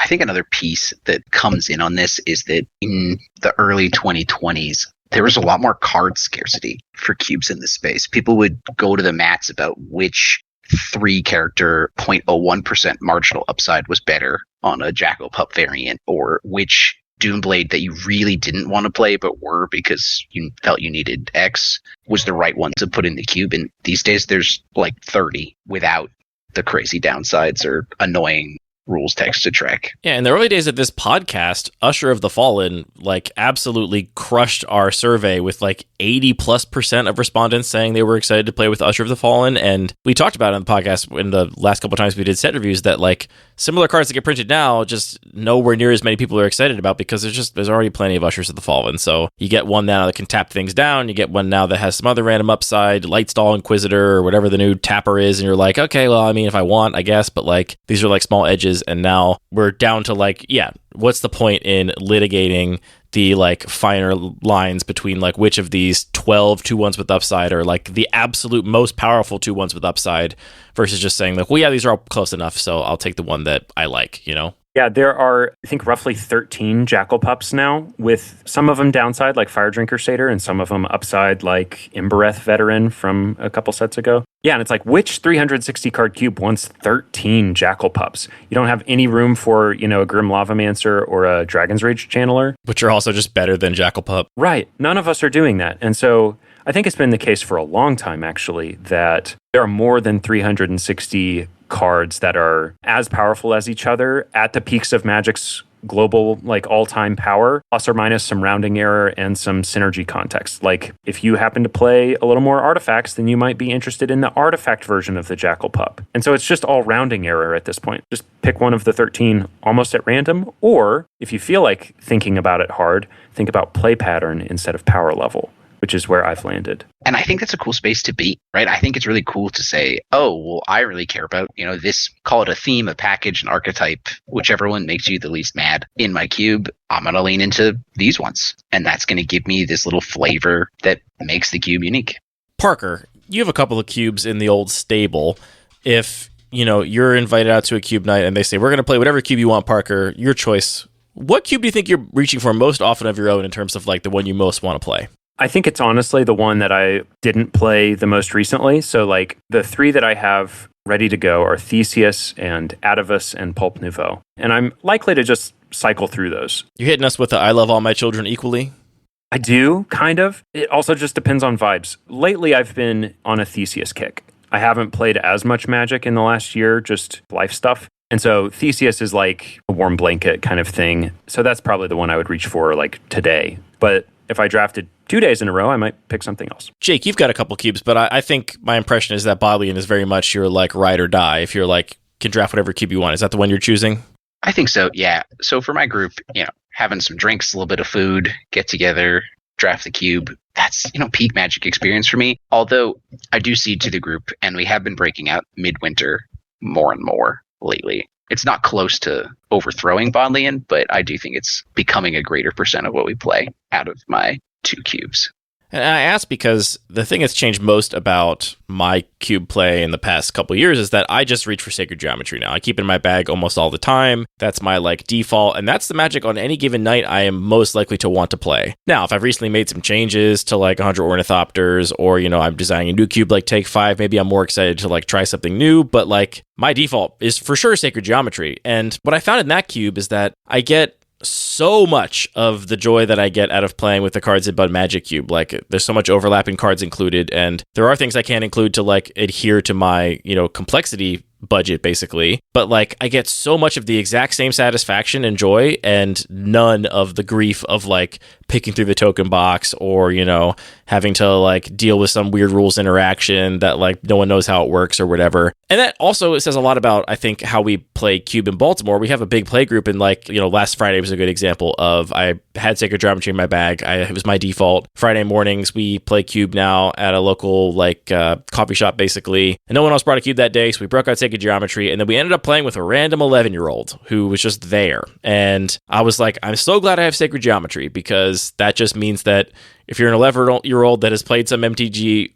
G: I think another piece that comes in on this is that in the early 2020s, there was a lot more card scarcity for cubes in this space. People would go to the mats about which 3-character 0.01% marginal upside was better on a Jackal Pup variant, or which Doomblade that you really didn't want to play but were because you felt you needed X was the right one to put in the cube. And these days there's like 30 without the crazy downsides or annoying rules text to track.
D: Yeah, in the early days of this podcast, Usher of the Fallen like absolutely crushed our survey with like 80+% of respondents saying they were excited to play with Usher of the Fallen. And we talked about it on the podcast in the last couple of times we did set reviews that like similar cards that get printed now, just nowhere near as many people are excited about because there's already plenty of Ushers of the Fallen. So you get one now that can tap things down, you get one now that has some other random upside, Lightstall Inquisitor or whatever the new tapper is, and you're like, okay, well, I mean, if I want, I guess, but like these are like small edges. And now we're down to like, yeah, what's the point in litigating the like finer lines between like which of these 12 2/1s with upside are like the absolute most powerful 2/1s with upside versus just saying like, well, yeah, these are all close enough, so I'll take the one that I like, you know?
F: Yeah, there are, I think, roughly 13 Jackal Pups now, with some of them downside, like Fire Drinker Satyr, and some of them upside, like Imbereth Veteran from a couple sets ago. Yeah, and it's like, which 360 card cube wants 13 Jackal Pups? You don't have any room for, a Grim Lavamancer or a Dragon's Rage Channeler.
D: Which are also just better than Jackal Pup.
F: Right. None of us are doing that. And so I think it's been the case for a long time, actually, that there are more than 360 cards that are as powerful as each other at the peaks of Magic's global, like, all-time power, plus or minus some rounding error and some synergy context. Like, if you happen to play a little more artifacts, then you might be interested in the artifact version of the Jackal Pup. And so it's just all rounding error at this point. Just pick one of the 13 almost at random, or if you feel like thinking about it hard, think about play pattern instead of power level, which is where I've landed.
G: And I think that's a cool space to be, right? I think it's really cool to say, oh, well, I really care about, this, call it a theme, a package, an archetype, whichever one makes you the least mad in my cube. I'm going to lean into these ones. And that's going to give me this little flavor that makes the cube unique.
D: Parker, you have a couple of cubes in the old stable. If, you're invited out to a cube night and they say, we're going to play whatever cube you want, Parker, your choice. What cube do you think you're reaching for most often of your own in terms of like the one you most want to play?
F: I think it's honestly the one that I didn't play the most recently. So like the three that I have ready to go are Theseus and Atavus and Pulp Nouveau. And I'm likely to just cycle through those.
D: You're hitting us with the I love all my children equally?
F: I do, kind of. It also just depends on vibes. Lately, I've been on a Theseus kick. I haven't played as much Magic in the last year, just life stuff. And so Theseus is like a warm blanket kind of thing. So that's probably the one I would reach for like today. But if I drafted 2 days in a row, I might pick something else.
D: Jake, you've got a couple cubes, but I think my impression is that Bodleian is very much your like ride or die. If you're like, can draft whatever cube you want. Is that the one you're choosing?
G: I think so, yeah. So for my group, having some drinks, a little bit of food, get together, draft the cube. That's, peak Magic experience for me. Although I do see to the group, and we have been breaking out midwinter more and more lately. It's not close to overthrowing Bodleian, but I do think it's becoming a greater percent of what we play out of my 2 cubes.
D: And I ask because the thing that's changed most about my cube play in the past couple of years is that I just reach for Sacred Geometry now. I keep it in my bag almost all the time. That's my like default, and that's the Magic on any given night I am most likely to want to play. Now, if I've recently made some changes to like 100 Ornithopters, or I'm designing a new cube like Take 5, maybe I'm more excited to like try something new, but like my default is for sure Sacred Geometry. And what I found in that cube is that I get so much of the joy that I get out of playing with the cards in Bud Magic Cube. Like, there's so much overlapping cards included, and there are things I can't include to like adhere to my, complexity budget basically, but like I get so much of the exact same satisfaction and joy and none of the grief of like picking through the token box or having to like deal with some weird rules interaction that like no one knows how it works or whatever. And that also says a lot about, I think, how we play Cube in Baltimore. We have a big play group, and like last Friday was a good example of I had Sacred Geometry in my bag. It was my default. Friday mornings we play Cube now at a local like coffee shop basically, and no one else brought a cube that day, so we broke out Sacred Geometry, and then we ended up playing with a random 11-year-old who was just there. And I was like, I'm so glad I have Sacred Geometry, because that just means that if you're an 11-year-old that has played some MTG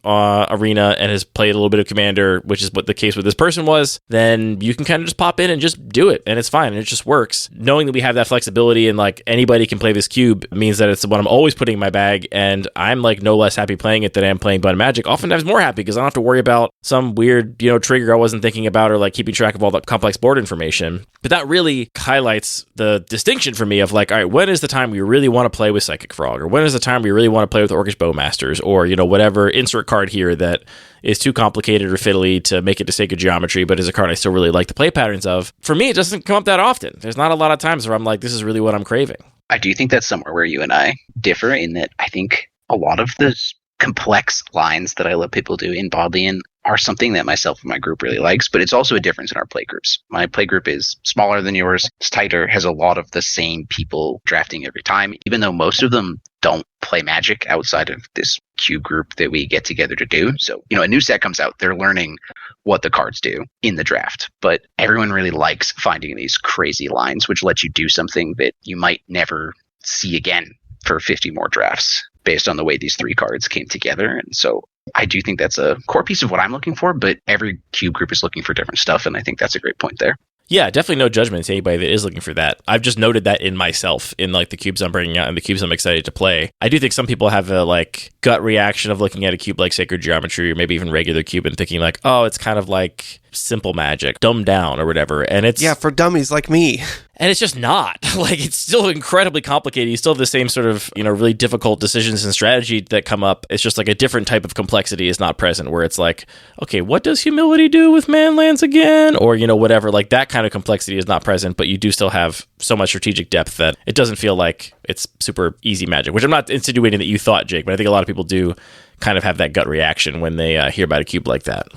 D: arena and has played a little bit of Commander, which is what the case with this person was, then you can kind of just pop in and just do it, and it's fine, and it just works. Knowing that we have that flexibility and like anybody can play this cube means that it's what I'm always putting in my bag, and I'm like no less happy playing it than I am playing Bud Magic. Oftentimes more happy, because I don't have to worry about some weird trigger I wasn't thinking about, or like keeping track of all that complex board information. But that really highlights the distinction for me of like, all right, when is the time we really want to play with Psychic Frog, or when is the time we really want to play with Orcish Bowmasters, or whatever insert card here that is too complicated or fiddly to make it to Sacred Geometry, but is a card I still really like the play patterns of. For me, it doesn't come up that often. There's not a lot of times where I'm like, this is really what I'm craving.
G: I do think that's somewhere where you and I differ, in that I think a lot of the complex lines that I let people do in Bodleian are something that myself and my group really likes, but it's also a difference in our play groups. My play group is smaller than yours, it's tighter, has a lot of the same people drafting every time, even though most of them don't play Magic outside of this cube group that we get together to do. So, a new set comes out, they're learning what the cards do in the draft, but everyone really likes finding these crazy lines, which let you do something that you might never see again for 50 more drafts based on the way these 3 cards came together. And so I do think that's a core piece of what I'm looking for, but every cube group is looking for different stuff, and I think that's a great point there.
D: Yeah, definitely no judgment to anybody that is looking for that. I've just noted that in myself, in like the cubes I'm bringing out and the cubes I'm excited to play. I do think some people have a like gut reaction of looking at a cube like Sacred Geometry or maybe even regular cube and thinking like, oh, it's kind of like simple magic, dumbed down or whatever. And it's
E: Yeah, for dummies like me.
D: And it's just not. Like, it's still incredibly complicated. You still have the same sort of, really difficult decisions and strategy that come up. It's just like a different type of complexity is not present, where it's like, okay, what does humility do with manlands again? Or, whatever. Like, that kind of complexity is not present, but you do still have so much strategic depth that it doesn't feel like it's super easy magic, which I'm not insinuating that you thought, Jake, but I think a lot of people do kind of have that gut reaction when they hear about a cube like that.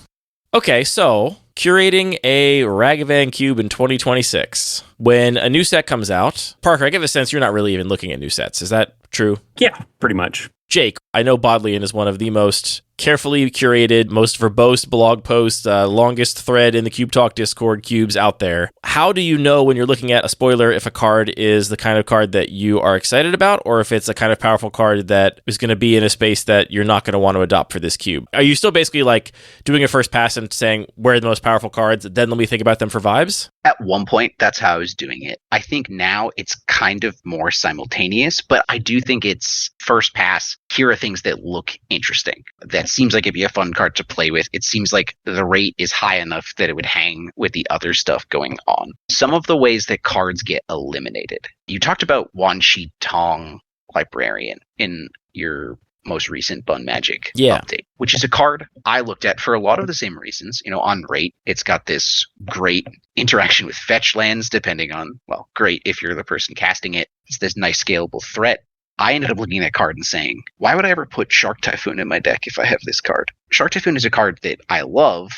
D: Okay, so curating a Ragavan cube in 2026. When a new set comes out, Parker, I get the sense you're not really even looking at new sets. Is that true?
F: Yeah, pretty much.
D: Jake, I know Bodleian is one of the most carefully curated, most verbose blog posts, longest thread in the Cube Talk Discord cubes out there. How do you know when you're looking at a spoiler if a card is the kind of card that you are excited about, or if it's a kind of powerful card that is going to be in a space that you're not going to want to adopt for this cube? Are you still basically like doing a first pass and saying, where are the most powerful cards? Then let me think about them for vibes?
G: At one point, that's how I was doing it. I think now it's kind of more simultaneous, but I do think it's first pass. Here are things that look interesting. That seems like it'd be a fun card to play with. It seems like the rate is high enough that it would hang with the other stuff going on. Some of the ways that cards get eliminated. You talked about Wan Shi Tong Librarian in your most recent Bun Magic update, which is a card I looked at for a lot of the same reasons. On rate, it's got this great interaction with fetch lands, depending on, well, great if you're the person casting it. It's this nice scalable threat. I ended up looking at that card and saying, why would I ever put Shark Typhoon in my deck if I have this card? Shark Typhoon is a card that I love.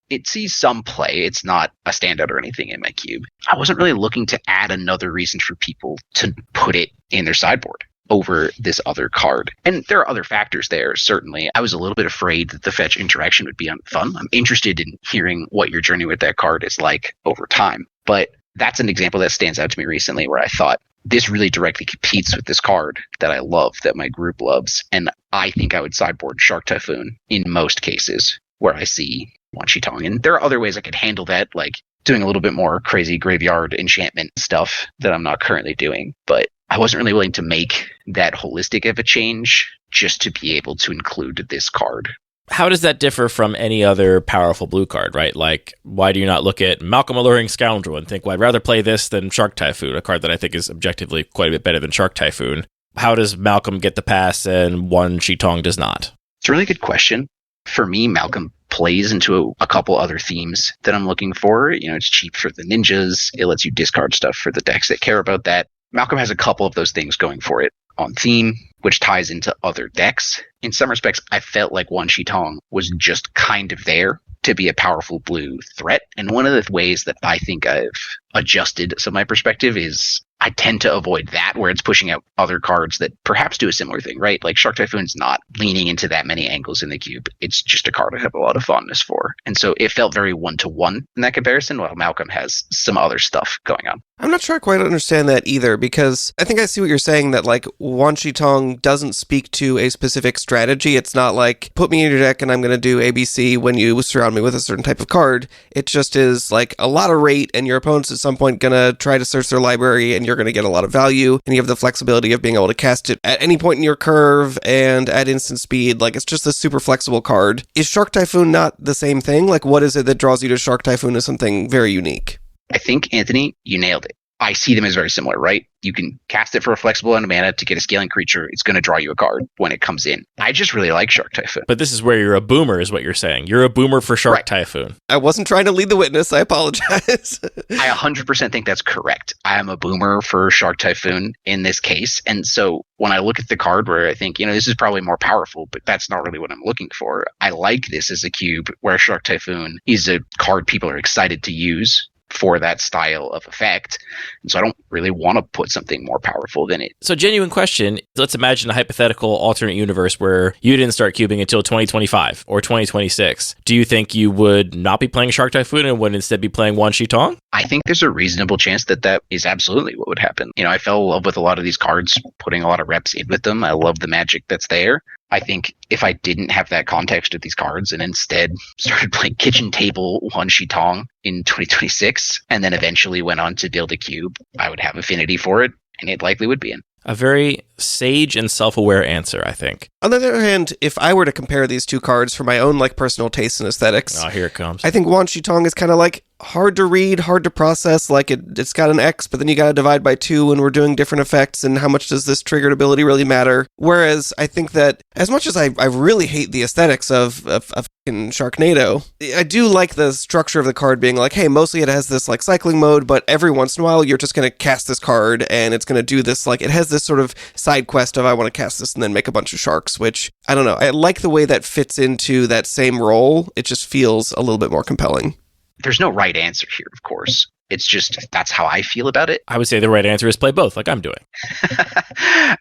G: It sees some play. It's not a standout or anything in my cube. I wasn't really looking to add another reason for people to put it in their sideboard over this other card. And there are other factors there, certainly. I was a little bit afraid that the fetch interaction would be fun. I'm interested in hearing what your journey with that card is like over time. But that's an example that stands out to me recently where I thought, this really directly competes with this card that I love, that my group loves. And I think I would sideboard Shark Typhoon in most cases where I see Wan Shi Tong. And there are other ways I could handle that, like doing a little bit more crazy graveyard enchantment stuff that I'm not currently doing. But I wasn't really willing to make that holistic of a change just to be able to include this card.
D: How does that differ from any other powerful blue card, right? Like, why do you not look at Malcolm Alluring Scoundrel and think, well, I'd rather play this than Shark Typhoon, a card that I think is objectively quite a bit better than Shark Typhoon? How does Malcolm get the pass and Wan Shi Tong does not?
G: It's a really good question. For me, Malcolm plays into a couple other themes that I'm looking for. It's cheap for the ninjas. It lets you discard stuff for the decks that care about that. Malcolm has a couple of those things going for it on theme, which ties into other decks. In some respects, I felt like Wan Shi Tong was just kind of there to be a powerful blue threat. And one of the ways that I think I've adjusted some of my perspective is I tend to avoid that, where it's pushing out other cards that perhaps do a similar thing, right? Like Shark Typhoon's not leaning into that many angles in the cube. It's just a card I have a lot of fondness for. And so it felt very one-to-one in that comparison, while Malcolm has some other stuff going on.
E: I'm not sure I quite understand that either, because I think I see what you're saying, that like Wan Shi Tong doesn't speak to a specific strategy. It's not like, put me in your deck and I'm going to do ABC when you surround me with a certain type of card. It just is like a lot of rate, and your opponent's at some point going to try to search their library, and you're going to get a lot of value, and you have the flexibility of being able to cast it at any point in your curve and at instant speed. Like, it's just a super flexible card. Is Shark Typhoon not the same thing? Like, what is it that draws you to Shark Typhoon as something very unique?
G: I think, Anthony, you nailed it. I see them as very similar, right? You can cast it for a flexible amount of mana to get a scaling creature. It's going to draw you a card when it comes in. I just really like Shark Typhoon.
D: But this is where you're a boomer, is what you're saying. You're a boomer for Shark
G: Right.
D: Typhoon.
E: I wasn't trying to lead the witness. I apologize.
G: I 100% think that's correct. I am a boomer for Shark Typhoon in this case. And so when I look at the card where I think, this is probably more powerful, but that's not really what I'm looking for. I like this as a cube where Shark Typhoon is a card people are excited to use for that style of effect. And so I don't really want to put something more powerful than it.
D: So genuine question, let's imagine a hypothetical alternate universe where you didn't start cubing until 2025 or 2026. Do you think you would not be playing Shark Typhoon and would instead be playing Wan Shi Tong?
G: I think there's a reasonable chance that is absolutely what would happen. I fell in love with a lot of these cards, putting a lot of reps in with them. I love the magic that's there. I think if I didn't have that context of these cards and instead started playing kitchen table Wan Shi Tong in 2026 and then eventually went on to build a cube, I would have affinity for it, and it likely would be in.
D: A very sage and self-aware answer, I think.
E: On the other hand, if I were to compare these two cards for my own like personal taste and aesthetics,
D: Oh, here it comes.
E: I think Wan Shi Tong is kind of like hard to read, hard to process. Like it's got an X, but then you got to divide by 2 and we're doing different effects. And how much does this triggered ability really matter? Whereas I think that as much as I really hate the aesthetics of fucking Sharknado, I do like the structure of the card being like, hey, mostly it has this like cycling mode, but every once in a while you're just going to cast this card and it's going to do this, like it has this sort of side quest of I want to cast this and then make a bunch of sharks, which I don't know. I like the way that fits into that same role. It just feels a little bit more compelling.
G: There's no right answer here, of course. It's just that's how I feel about it.
D: I would say the right answer is play both, like I'm doing.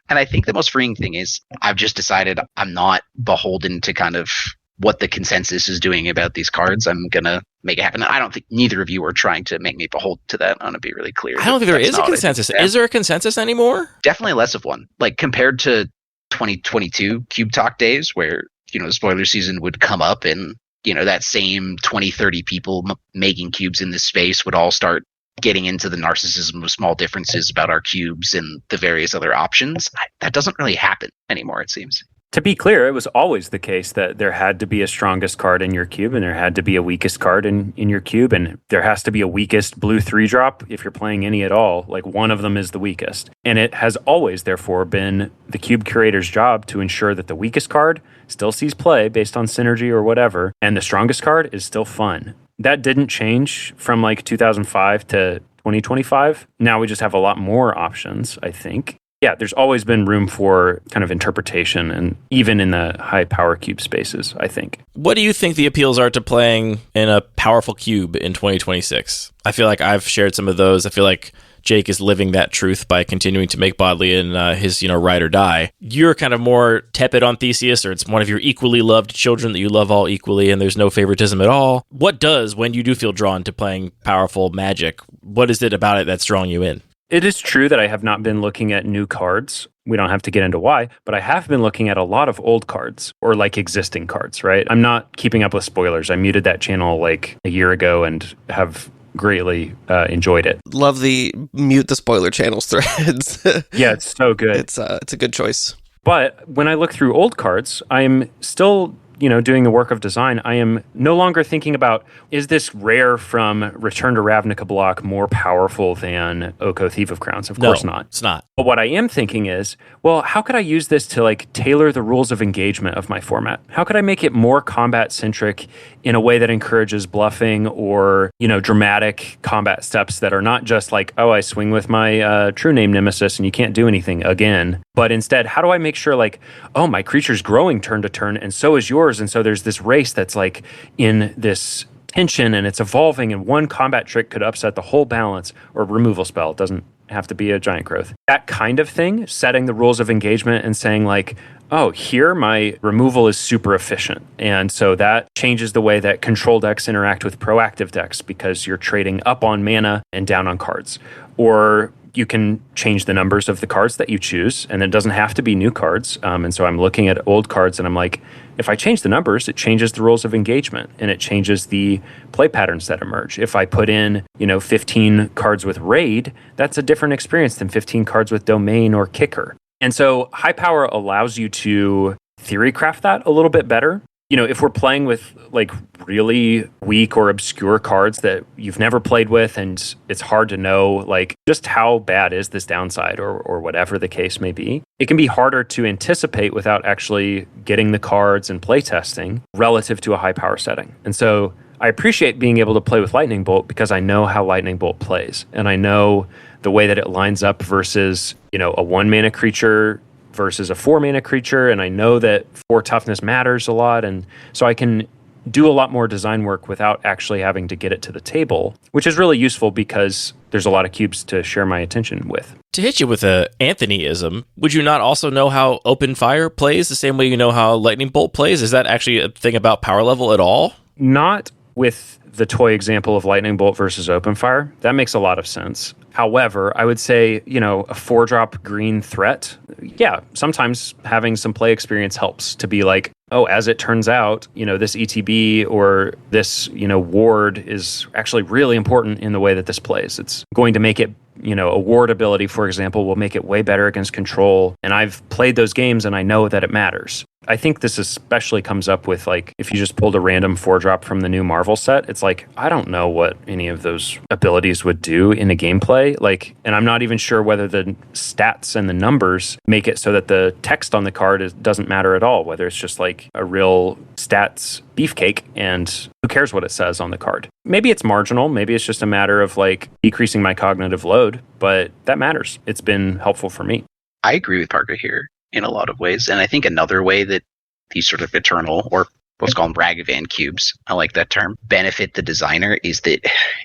G: And I think the most freeing thing is I've just decided I'm not beholden to kind of what the consensus is doing about these cards. I'm going to make it happen. I don't think neither of you are trying to make me beholden to that. I want to be really clear.
D: I don't think there is a consensus. Is there a consensus anymore?
G: Definitely less of one. Like compared to 2022 Cube Talk days where, the spoiler season would come up and, that same 20, 30 people making cubes in this space would all start getting into the narcissism of small differences about our cubes and the various other options. That doesn't really happen anymore, it seems.
F: To be clear, it was always the case that there had to be a strongest card in your cube and there had to be a weakest card in your cube, and there has to be a weakest blue 3-drop if you're playing any at all. Like one of them is the weakest. And it has always, therefore, been the cube curator's job to ensure that the weakest card still sees play based on synergy or whatever, and the strongest card is still fun. That didn't change from like 2005 to 2025. Now we just have a lot more options, I think. Yeah, there's always been room for kind of interpretation, and even in the high power cube spaces, I think.
D: What do you think the appeals are to playing in a powerful cube in 2026? I feel like I've shared some of those. I feel like Jake is living that truth by continuing to make Bodleian his, ride or die. You're kind of more tepid on Theseus, or it's one of your equally loved children that you love all equally, and there's no favoritism at all. What does, when you do feel drawn to playing powerful Magic, what is it about it that's drawing you in?
F: It is true that I have not been looking at new cards. We don't have to get into why, but I have been looking at a lot of old cards or like existing cards, right? I'm not keeping up with spoilers. I muted that channel like a year ago and have greatly enjoyed it.
E: Love the mute the spoiler channels threads.
F: Yeah, it's so good.
E: It's a good choice.
F: But when I look through old cards, I'm still doing the work of design. I am no longer thinking about, is this rare from Return to Ravnica block more powerful than Oko Thief of Crowns? Of course not.
D: It's not.
F: But what I am thinking is, well, how could I use this to like tailor the rules of engagement of my format? How could I make it more combat centric in a way that encourages bluffing or, dramatic combat steps that are not just like, oh, I swing with my true name Nemesis and you can't do anything again. But instead, how do I make sure like, oh, my creature's growing turn to turn and so is yours. And so there's this race that's like in this tension and it's evolving, and one combat trick could upset the whole balance, or removal spell. It doesn't have to be a giant growth. That kind of thing, setting the rules of engagement and saying like, oh, here my removal is super efficient. And so that changes the way that control decks interact with proactive decks because you're trading up on mana and down on cards. Or you can change the numbers of the cards that you choose, and it doesn't have to be new cards. And so I'm looking at old cards and I'm like, if I change the numbers, it changes the rules of engagement and it changes the play patterns that emerge. If I put in, 15 cards with Raid, that's a different experience than 15 cards with Domain or Kicker. And so high power allows you to theorycraft that a little bit better. If we're playing with like really weak or obscure cards that you've never played with and it's hard to know like just how bad is this downside or whatever the case may be, it can be harder to anticipate without actually getting the cards and play testing relative to a high power setting. And so I appreciate being able to play with Lightning Bolt because I know how Lightning Bolt plays and I know the way that it lines up versus, a 1 mana creature versus a 4 mana creature, and I know that 4 toughness matters a lot, and so I can do a lot more design work without actually having to get it to the table, which is really useful because there's a lot of cubes to share my attention with.
D: To hit you with a Anthonyism, would you not also know how Open Fire plays the same way you know how Lightning Bolt plays? Is that actually a thing about power level at all?
F: Not with the toy example of Lightning Bolt versus Open Fire. That makes a lot of sense. However, I would say, a 4-drop green threat, yeah, sometimes having some play experience helps to be like, oh, as it turns out, this ETB or this, ward is actually really important in the way that this plays. It's going to make it, a ward ability, for example, will make it way better against control. And I've played those games and I know that it matters. I think this especially comes up with, like, if you just pulled a random 4-drop from the new Marvel set, it's like, I don't know what any of those abilities would do in a gameplay. Like, and I'm not even sure whether the stats and the numbers make it so that the text on the card doesn't matter at all, whether it's just like a real stats beefcake and who cares what it says on the card. Maybe it's marginal. Maybe it's just a matter of like decreasing my cognitive load, but that matters. It's been helpful for me.
G: I agree with Parker here in a lot of ways. And I think another way that these sort of eternal, or let's call them Ragavan cubes, I like that term, benefit the designer is that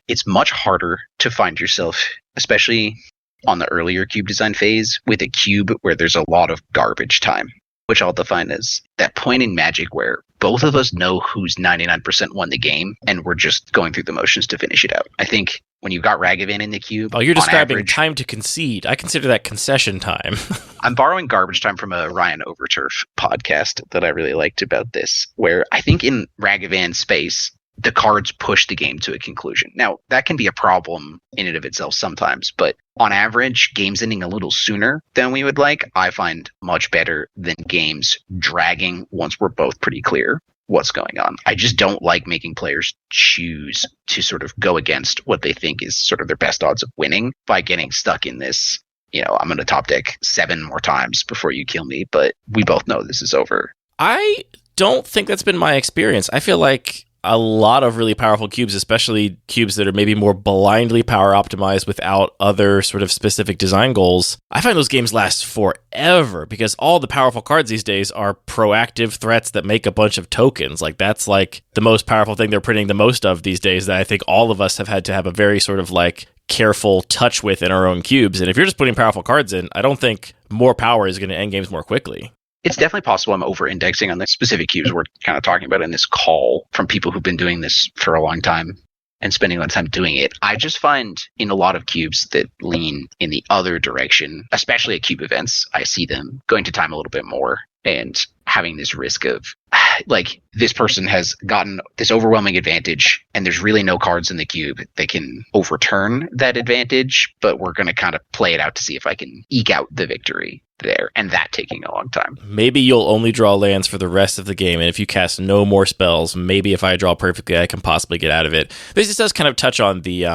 G: it's much harder to find yourself, especially on the earlier cube design phase, with a cube where there's a lot of garbage time, which I'll define as that point in Magic where both of us know who's 99% won the game, and we're just going through the motions to finish it out. I think when you've got Ragavan in the cube...
D: Oh, you're describing
G: average,
D: time to concede. I consider that concession time.
G: I'm borrowing garbage time from a Ryan Overturf podcast that I really liked about this, where I think in Ragavan space, the cards push the game to a conclusion. Now, that can be a problem in and of itself sometimes, but on average, games ending a little sooner than we would like, I find much better than games dragging once we're both pretty clear what's going on. I just don't like making players choose to sort of go against what they think is sort of their best odds of winning by getting stuck in this, I'm going to top deck 7 more times before you kill me, but we both know this is over.
D: I don't think that's been my experience. I feel like a lot of really powerful cubes, especially cubes that are maybe more blindly power optimized without other sort of specific design goals, I find those games last forever because all the powerful cards these days are proactive threats that make a bunch of tokens. Like, that's like the most powerful thing they're printing the most of these days that I think all of us have had to have a very sort of like careful touch with in our own cubes. And if you're just putting powerful cards in, I don't think more power is going to end games more quickly.
G: It's definitely possible I'm over-indexing on the specific cubes we're kind of talking about in this call from people who've been doing this for a long time and spending a lot of time doing it. I just find in a lot of cubes that lean in the other direction, especially at cube events, I see them going to time a little bit more and having this risk of, like, this person has gotten this overwhelming advantage and there's really no cards in the cube that can overturn that advantage, but we're going to kind of play it out to see if I can eke out the victory there, and that taking a long time.
D: Maybe you'll only draw lands for the rest of the game, and if you cast no more spells, maybe if I draw perfectly, I can possibly get out of it. This just does kind of touch on the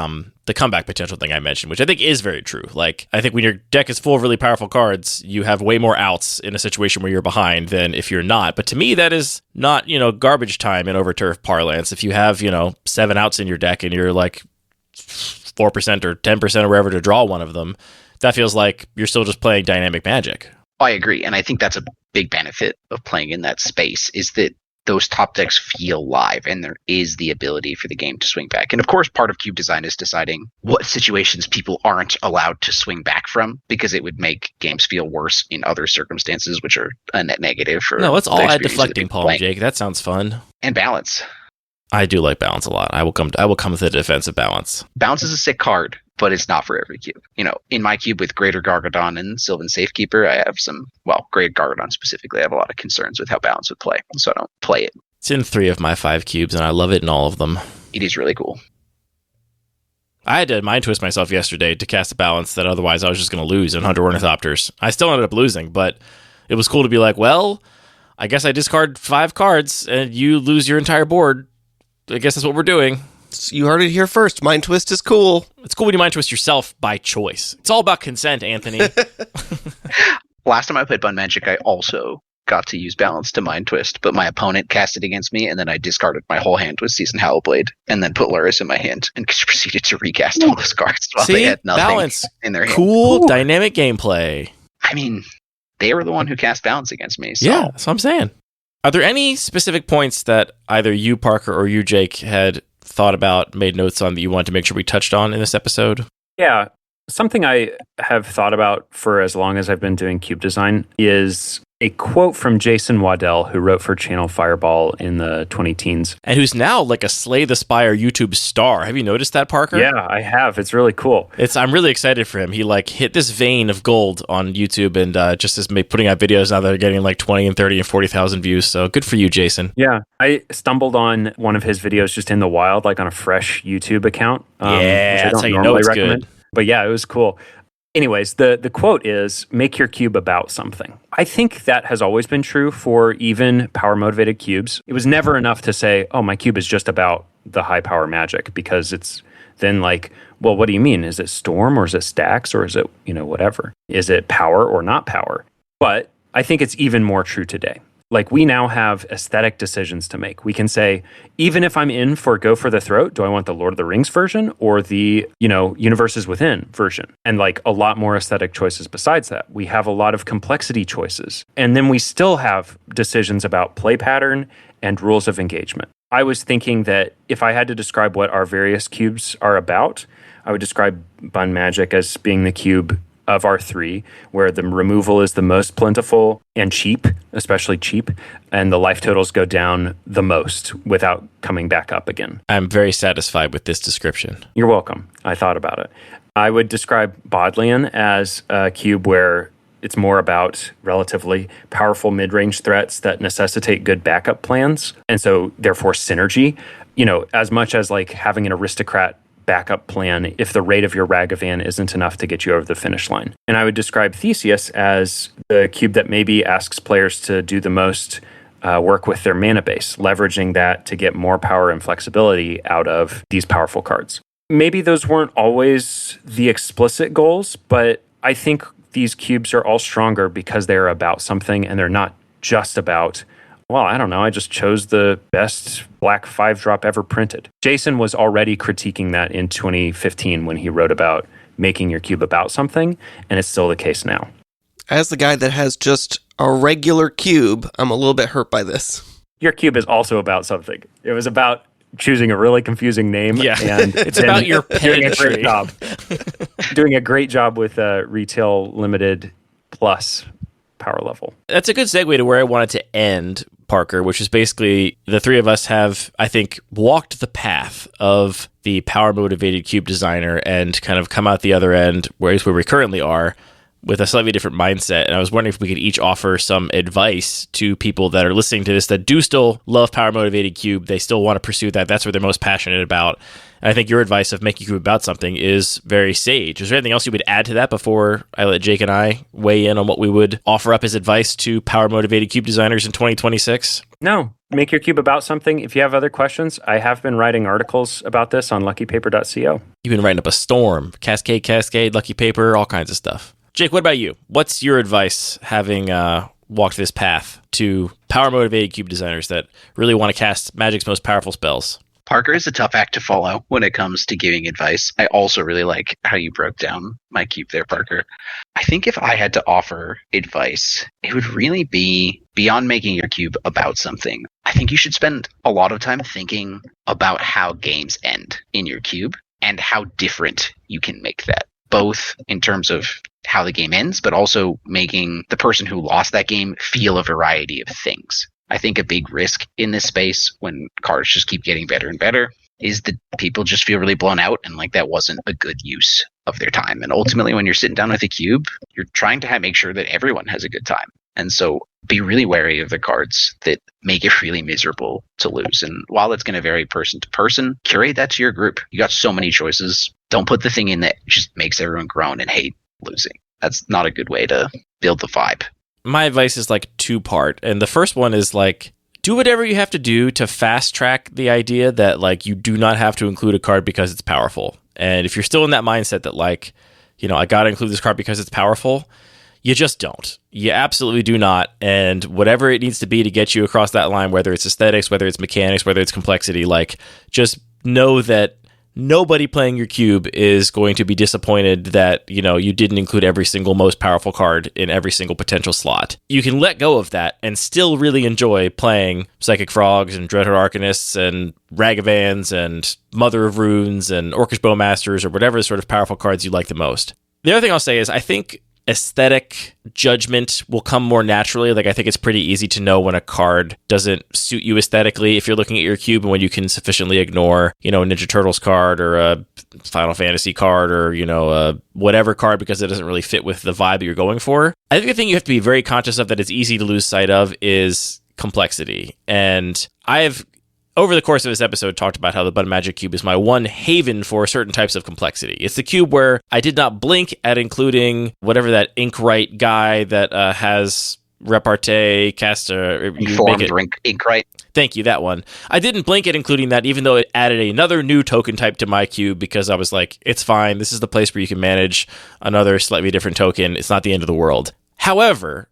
D: comeback potential thing I mentioned, which I think is very true. Like, I think when your deck is full of really powerful cards, you have way more outs in a situation where you're behind than if you're not. But to me, that is not, garbage time in Overturf parlance. If you have, 7 outs in your deck and you're like 4% or 10% or wherever to draw one of them, that feels like you're still just playing dynamic Magic.
G: I agree. And I think that's a big benefit of playing in that space is that those top decks feel live and there is the ability for the game to swing back. And of course, part of cube design is deciding what situations people aren't allowed to swing back from because it would make games feel worse in other circumstances, which are a net negative for...
D: No, let's all add deflecting palm, Jake. That sounds fun.
G: And balance.
D: I do like balance a lot. I will come with the defensive balance.
G: Balance is a sick card, but it's not for every cube. In my cube with Greater Gargadon and Sylvan Safekeeper, I have Greater Gargadon specifically, I have a lot of concerns with how balance would play, so I don't play it.
D: It's in 3 of my 5 cubes, and I love it in all of them.
G: It is really cool.
D: I had to mind twist myself yesterday to cast a balance that otherwise I was just going to lose in Hunter Ornithopters. I still ended up losing, but it was cool to be like, well, I guess I discard 5 cards, and you lose your entire board. I guess that's what we're doing.
E: You heard it here first. Mind twist is cool.
D: It's cool when you mind twist yourself by choice. It's all about consent, Anthony.
G: Last time I played Bun Magic, I also got to use balance to mind twist, but my opponent cast it against me, and then I discarded my whole hand with Season Howlblade, and then put Luris in my hand, and proceeded to recast all those cards while they had nothing
D: balance.
G: In their hand.
D: Cool, dynamic gameplay.
G: I mean, they were the one who cast balance against me. So.
D: Yeah, that's what I'm saying. Are there any specific points that either you, Parker, or you, Jake, had thought about, made notes on that you wanted to make sure we touched on in this episode?
F: Yeah. Something I have thought about for as long as I've been doing cube design is a quote from Jason Waddell, who wrote for Channel Fireball in the 2010s.
D: And who's now like a Slay the Spire YouTube star. Have you noticed that, Parker?
F: Yeah, I have. It's really cool.
D: I'm really excited for him. He like hit this vein of gold on YouTube and just is putting out videos now that are getting like 20 and 30 and 40,000 views. So good for you, Jason.
F: Yeah, I stumbled on one of his videos just in the wild, like on a fresh YouTube account.
D: Yeah, that's how you know it's good.
F: But yeah, it was cool. Anyways, the quote is, make your cube about something. I think that has always been true for even power-motivated cubes. It was never enough to say, oh, my cube is just about the high-power magic, because it's then like, well, what do you mean? Is it storm, or is it stacks, or is it, whatever? Is it power or not power? But I think it's even more true today. Like, we now have aesthetic decisions to make. We can say, even if I'm in for Go for the Throat, do I want the Lord of the Rings version or the, Universes Within version? And like a lot more aesthetic choices besides that. We have a lot of complexity choices. And then we still have decisions about play pattern and rules of engagement. I was thinking that if I had to describe what our various cubes are about, I would describe Bun Magic as being the cube of our three, where the removal is the most plentiful and cheap, especially cheap, and the life totals go down the most without coming back up again.
D: I'm very satisfied with this description.
F: You're welcome. I thought about it. I would describe Bodleian as a cube where it's more about relatively powerful mid-range threats that necessitate good backup plans, and so therefore synergy, as much as like having an aristocrat backup plan if the rate of your Ragavan isn't enough to get you over the finish line. And I would describe Theseus as the cube that maybe asks players to do the most work with their mana base, leveraging that to get more power and flexibility out of these powerful cards. Maybe those weren't always the explicit goals, but I think these cubes are all stronger because they're about something and they're not just about, well, I don't know, I just chose the best black 5-drop ever printed. Jason was already critiquing that in 2015 when he wrote about making your cube about something, and it's still the case now.
E: As the guy that has just a regular cube, I'm a little bit hurt by this.
F: Your cube is also about something. It was about choosing a really confusing name.
D: Yeah,
F: and
D: it's about your pedigree.
F: Doing a great job with retail limited plus power level.
D: That's a good segue to where I wanted to end, Parker, which is basically the three of us have, I think, walked the path of the power-motivated cube designer and kind of come out the other end, where we currently are, with a slightly different mindset. And I was wondering if we could each offer some advice to people that are listening to this that do still love power-motivated cube. They still want to pursue that. That's what they're most passionate about. And I think your advice of making cube about something is very sage. Is there anything else you would add to that before I let Jake and I weigh in on what we would offer up as advice to power-motivated cube designers in 2026?
F: No. Make your cube about something. If you have other questions, I have been writing articles about this on luckypaper.co.
D: You've been writing up a storm, Cascade, Lucky Paper, all kinds of stuff. Jake, what about you? What's your advice, having walked this path, to power-motivated cube designers that really want to cast Magic's most powerful spells?
G: Parker is a tough act to follow when it comes to giving advice. I also really like how you broke down my cube there, Parker. I think if I had to offer advice, it would really be beyond making your cube about something. I think you should spend a lot of time thinking about how games end in your cube and how different you can make that, both in terms of how the game ends, but also making the person who lost that game feel a variety of things. I think a big risk in this space when cards just keep getting better and better is that people just feel really blown out and like that wasn't a good use of their time. And ultimately, when you're sitting down with a cube, you're trying to make sure that everyone has a good time. And so be really wary of the cards that make it really miserable to lose. And while it's going to vary person to person, curate that to your group. You got so many choices. Don't put the thing in that just makes everyone groan and hate losing. That's not a good way to build the vibe.
D: My advice is like two-part. And the first one is like, do whatever you have to do to fast track the idea that like you do not have to include a card because it's powerful. And if you're still in that mindset that like, I got to include this card because it's powerful, you just don't. You absolutely do not. And whatever it needs to be to get you across that line, whether it's aesthetics, whether it's mechanics, whether it's complexity, like just know that nobody playing your cube is going to be disappointed that, you didn't include every single most powerful card in every single potential slot. You can let go of that and still really enjoy playing Psychic Frogs and Dreadhorde Arcanists and Ragavans and Mother of Runes and Orcish Bowmasters or whatever sort of powerful cards you like the most. The other thing I'll say is I think aesthetic judgment will come more naturally. Like, I think it's pretty easy to know when a card doesn't suit you aesthetically if you're looking at your cube, and when you can sufficiently ignore, a Ninja Turtles card or a Final Fantasy card or, a whatever card because it doesn't really fit with the vibe that you're going for. I think the thing you have to be very conscious of that it's easy to lose sight of is complexity. And I've, over the course of this episode, talked about how the Button Magic Cube is my one haven for certain types of complexity. It's the cube where I did not blink at including whatever that Inkwright guy that has repartee, caster...
G: Informed Inkwright.
D: Thank you, that one. I didn't blink at including that, even though it added another new token type to my cube, because I was like, it's fine. This is the place where you can manage another slightly different token. It's not the end of the world. However,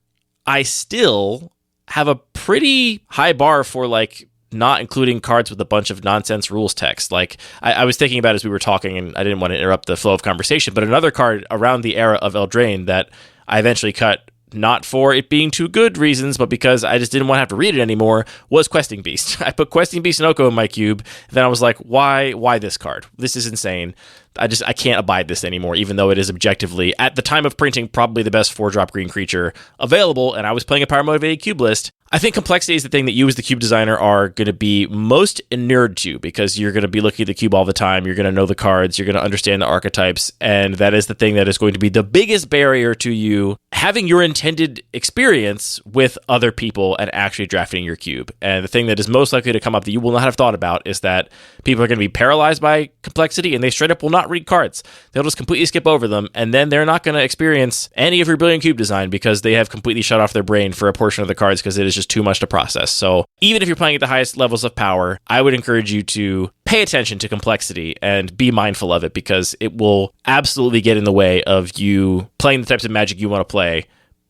D: I still have a pretty high bar for, like, not including cards with a bunch of nonsense rules text. Like, I was thinking about as we were talking, and I didn't want to interrupt the flow of conversation, but another card around the era of Eldraine that I eventually cut, not for it being too good reasons, but because I just didn't want to have to read it anymore, was Questing Beast. I put Questing Beast and Oko in my cube, then I was like, why this card? This is insane. I can't abide this anymore, even though it is objectively, at the time of printing, probably the best 4-drop green creature available, and I was playing a power motivated cube list. I think complexity is the thing that you as the cube designer are going to be most inured to, because you're going to be looking at the cube all the time, you're going to know the cards, you're going to understand the archetypes, and that is the thing that is going to be the biggest barrier to you having your intended experience with other people and actually drafting your cube. And the thing that is most likely to come up that you will not have thought about is that people are going to be paralyzed by complexity, and they straight up will not read cards. They'll just completely skip over them, and then they're not going to experience any of your brilliant cube design because they have completely shut off their brain for a portion of the cards because it is just too much to process. So even if you're playing at the highest levels of power, I would encourage you to pay attention to complexity and be mindful of it, because it will absolutely get in the way of you playing the types of Magic you want to play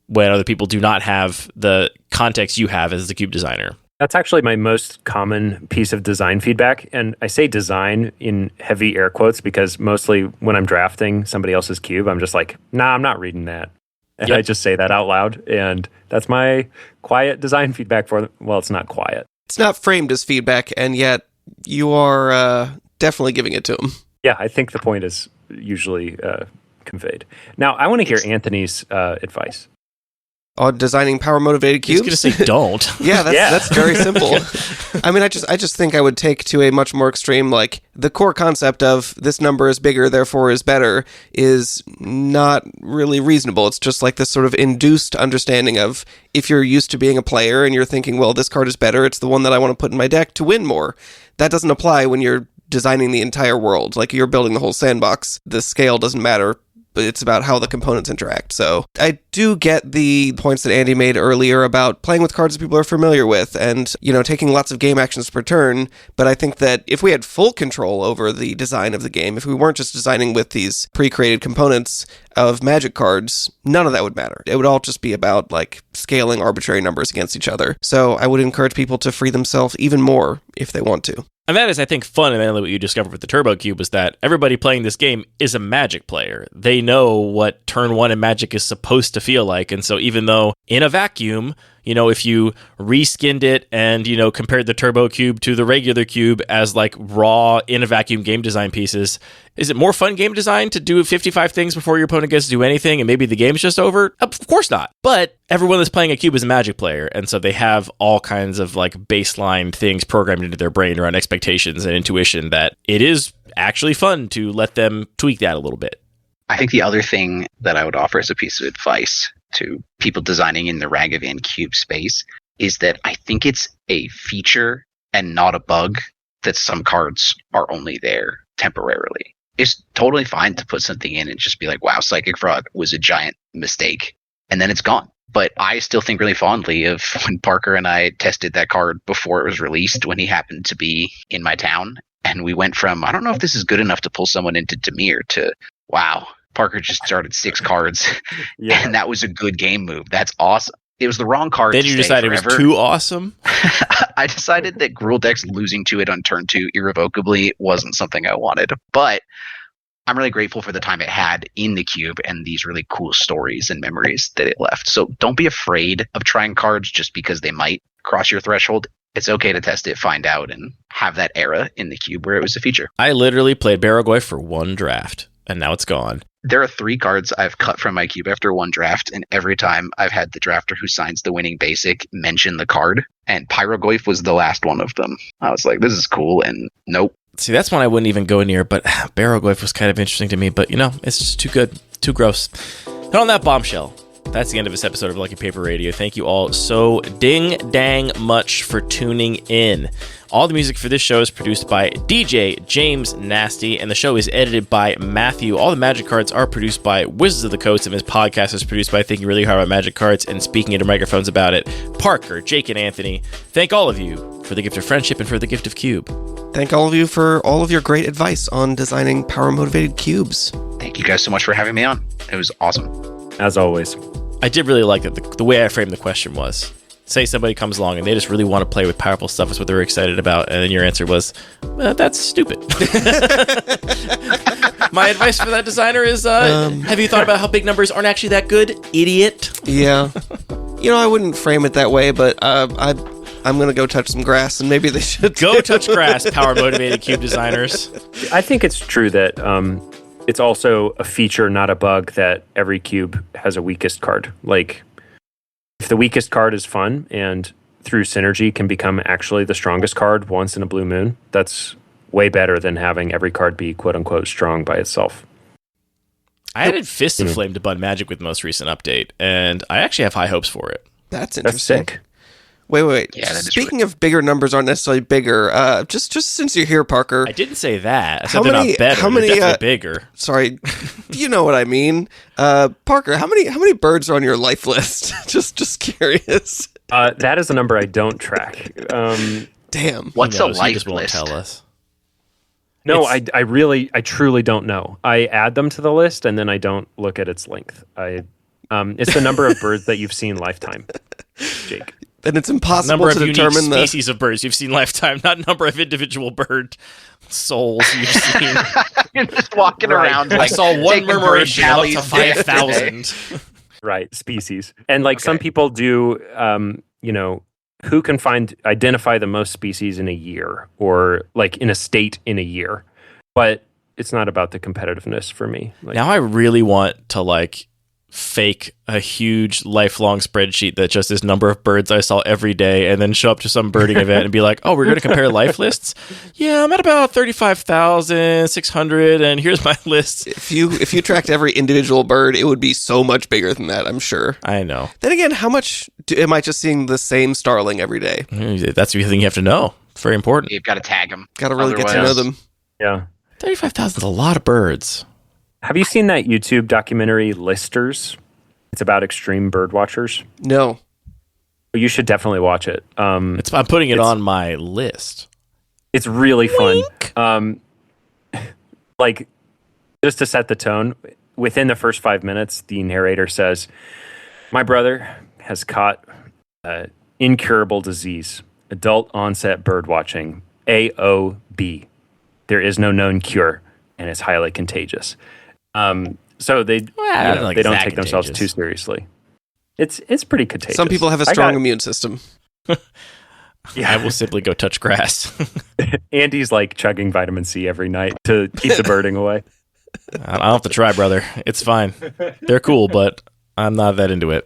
D: when other people do not have the context you have as the cube designer.
F: That's actually my most common piece of design feedback. And I say design in heavy air quotes because mostly when I'm drafting somebody else's cube, I'm just like, nah, I'm not reading that. And
D: Yep.
F: I just say that out loud. And that's my quiet design feedback for them. Well, it's not quiet.
E: It's not framed as feedback, and yet you are definitely giving it to them.
F: Yeah, I think the point is usually conveyed. Now, I want to hear Anthony's advice.
E: On designing power-motivated
D: I
E: cubes?
D: was going to say don't.
E: Yeah, that's very simple. I mean, I just think I would take to a much more extreme, like, the core concept of this number is bigger, therefore is better, is not really reasonable. It's just like this sort of induced understanding of, if you're used to being a player and you're thinking, well, this card is better, it's the one that I want to put in my deck to win more. That doesn't apply when you're designing the entire world. Like, you're building the whole sandbox. The scale doesn't matter, but it's about how the components interact. So I do get the points that Andy made earlier about playing with cards that people are familiar with and, taking lots of game actions per turn. But I think that if we had full control over the design of the game, if we weren't just designing with these pre-created components of Magic cards, none of that would matter. It would all just be about, like, scaling arbitrary numbers against each other. So I would encourage people to free themselves even more if they want to.
D: And that is, I think, fundamentally what you discovered with the Turbo Cube, is that everybody playing this game is a Magic player. They know what turn one in Magic is supposed to feel like. And so even though in a vacuum, if you reskinned it and, compared the Turbo Cube to the regular cube as like raw in a vacuum game design pieces, is it more fun game design to do 55 things before your opponent gets to do anything and maybe the game's just over? Of course not. But everyone that's playing a cube is a Magic player. And so they have all kinds of like baseline things programmed into their brain around expectations and intuition that it is actually fun to let them tweak that a little bit.
G: I think the other thing that I would offer as a piece of advice to people designing in the Ragavan cube space is that I think it's a feature and not a bug that some cards are only there temporarily. It's totally fine to put something in and just be like, wow, Psychic Fraud was a giant mistake, and then it's gone. But I still think really fondly of when Parker and I tested that card before it was released, when he happened to be in my town, and we went from, I don't know if this is good enough to pull someone into Dimir, to, wow, Parker just started 6 cards, and that was a good game move. That's awesome. It was the wrong card.
D: Then you decided it was too awesome?
G: I decided that Gruul decks losing to it on turn 2 irrevocably wasn't something I wanted. But I'm really grateful for the time it had in the cube and these really cool stories and memories that it left. So don't be afraid of trying cards just because they might cross your threshold. It's okay to test it, find out, and have that era in the cube where it was a feature.
D: I literally played Baragoi for one draft, and now it's gone.
G: There are 3 cards I've cut from my cube after one draft, and every time I've had the drafter who signs the winning basic mention the card, and Pyroglyph was the last one of them. I was like, this is cool, and nope.
D: See, that's one I wouldn't even go near, but Barrowglyph was kind of interesting to me, but it's just too good, too gross. And on that bombshell, that's the end of this episode of Lucky Paper Radio. Thank you all so ding-dang much for tuning in. All the music for this show is produced by DJ James Nasty, and the show is edited by Matthew. All the Magic cards are produced by Wizards of the Coast, and this podcast is produced by Thinking Really Hard About Magic Cards and Speaking into Microphones About It. Parker, Jake, and Anthony, thank all of you for the gift of friendship and for the gift of Cube.
E: Thank all of you for all of your great advice on designing power-motivated cubes.
G: Thank you guys so much for having me on. It was awesome.
F: As always.
D: I did really like that the way I framed the question was, say somebody comes along and they just really want to play with powerful stuff is what they're excited about, and then your answer was, that's stupid. My advice for that designer is, have you thought about how big numbers aren't actually that good, idiot?
E: Yeah. I wouldn't frame it that way, but I'm going to go touch some grass, and maybe they should.
D: Go touch grass, power-motivated cube designers.
F: I think it's true that it's also a feature, not a bug, that every cube has a weakest card. Like, if the weakest card is fun and through synergy can become actually the strongest card once in a blue moon, that's way better than having every card be quote-unquote strong by itself.
D: I added Fist of Flame to Bud Magic with the most recent update, and I actually have high hopes for it.
E: That's interesting.
F: That's sick.
E: Wait.
G: Yeah,
E: Speaking of bigger numbers aren't necessarily bigger, just since you're here, Parker.
D: I didn't say that. I said they're not better. They're definitely bigger.
E: Sorry, you know what I mean. Parker, how many birds are on your life list? just curious.
F: That is a number I don't track.
E: Damn.
G: What's a
D: He
G: life
D: just won't
G: list?
D: tell us.
F: No, I truly don't know. I add them to the list and then I don't look at its length. It's the number of birds that you've seen lifetime, Jake.
E: And it's impossible
D: Number
E: to
D: of unique
E: determine
D: species of birds you've seen lifetime, not number of individual bird souls you've seen.
G: You're just walking around.
D: I
G: Like,
D: saw one
G: taking bird
D: murmuration of up to
G: tallies day after day.
D: 5,000.
F: Right, species. And some people do, who can identify the most species in a year or like in a state in a year. But it's not about the competitiveness for me.
D: Now I really want to fake a huge lifelong spreadsheet that just is number of birds I saw every day and then show up to some birding event and be like, oh, we're going to compare life lists? Yeah, I'm at about 35,600 and here's my list.
E: If you tracked every individual bird, it would be so much bigger than that, I'm sure.
D: I know.
E: Then again, how much am I just seeing the same starling every day?
D: That's the thing you have to know. It's very important.
G: You've got to tag them.
E: Got to really get to know them.
F: Yeah.
D: 35,000 is a lot of birds.
F: Have you seen that YouTube documentary Listers? It's about extreme bird watchers.
E: No.
F: You should definitely watch it.
D: I'm putting it on my list.
F: It's really fun. Just to set the tone, within the first 5 minutes, the narrator says, my brother has caught incurable disease, adult onset bird watching, AOB. There is no known cure, and it's highly contagious. So they don't take themselves too seriously. It's pretty contagious.
E: Some people have a strong immune system.
D: I will simply go touch grass.
F: Andy's chugging vitamin C every night to keep the birding away.
D: I don't have to try, brother. It's fine. They're cool, but I'm not that into it.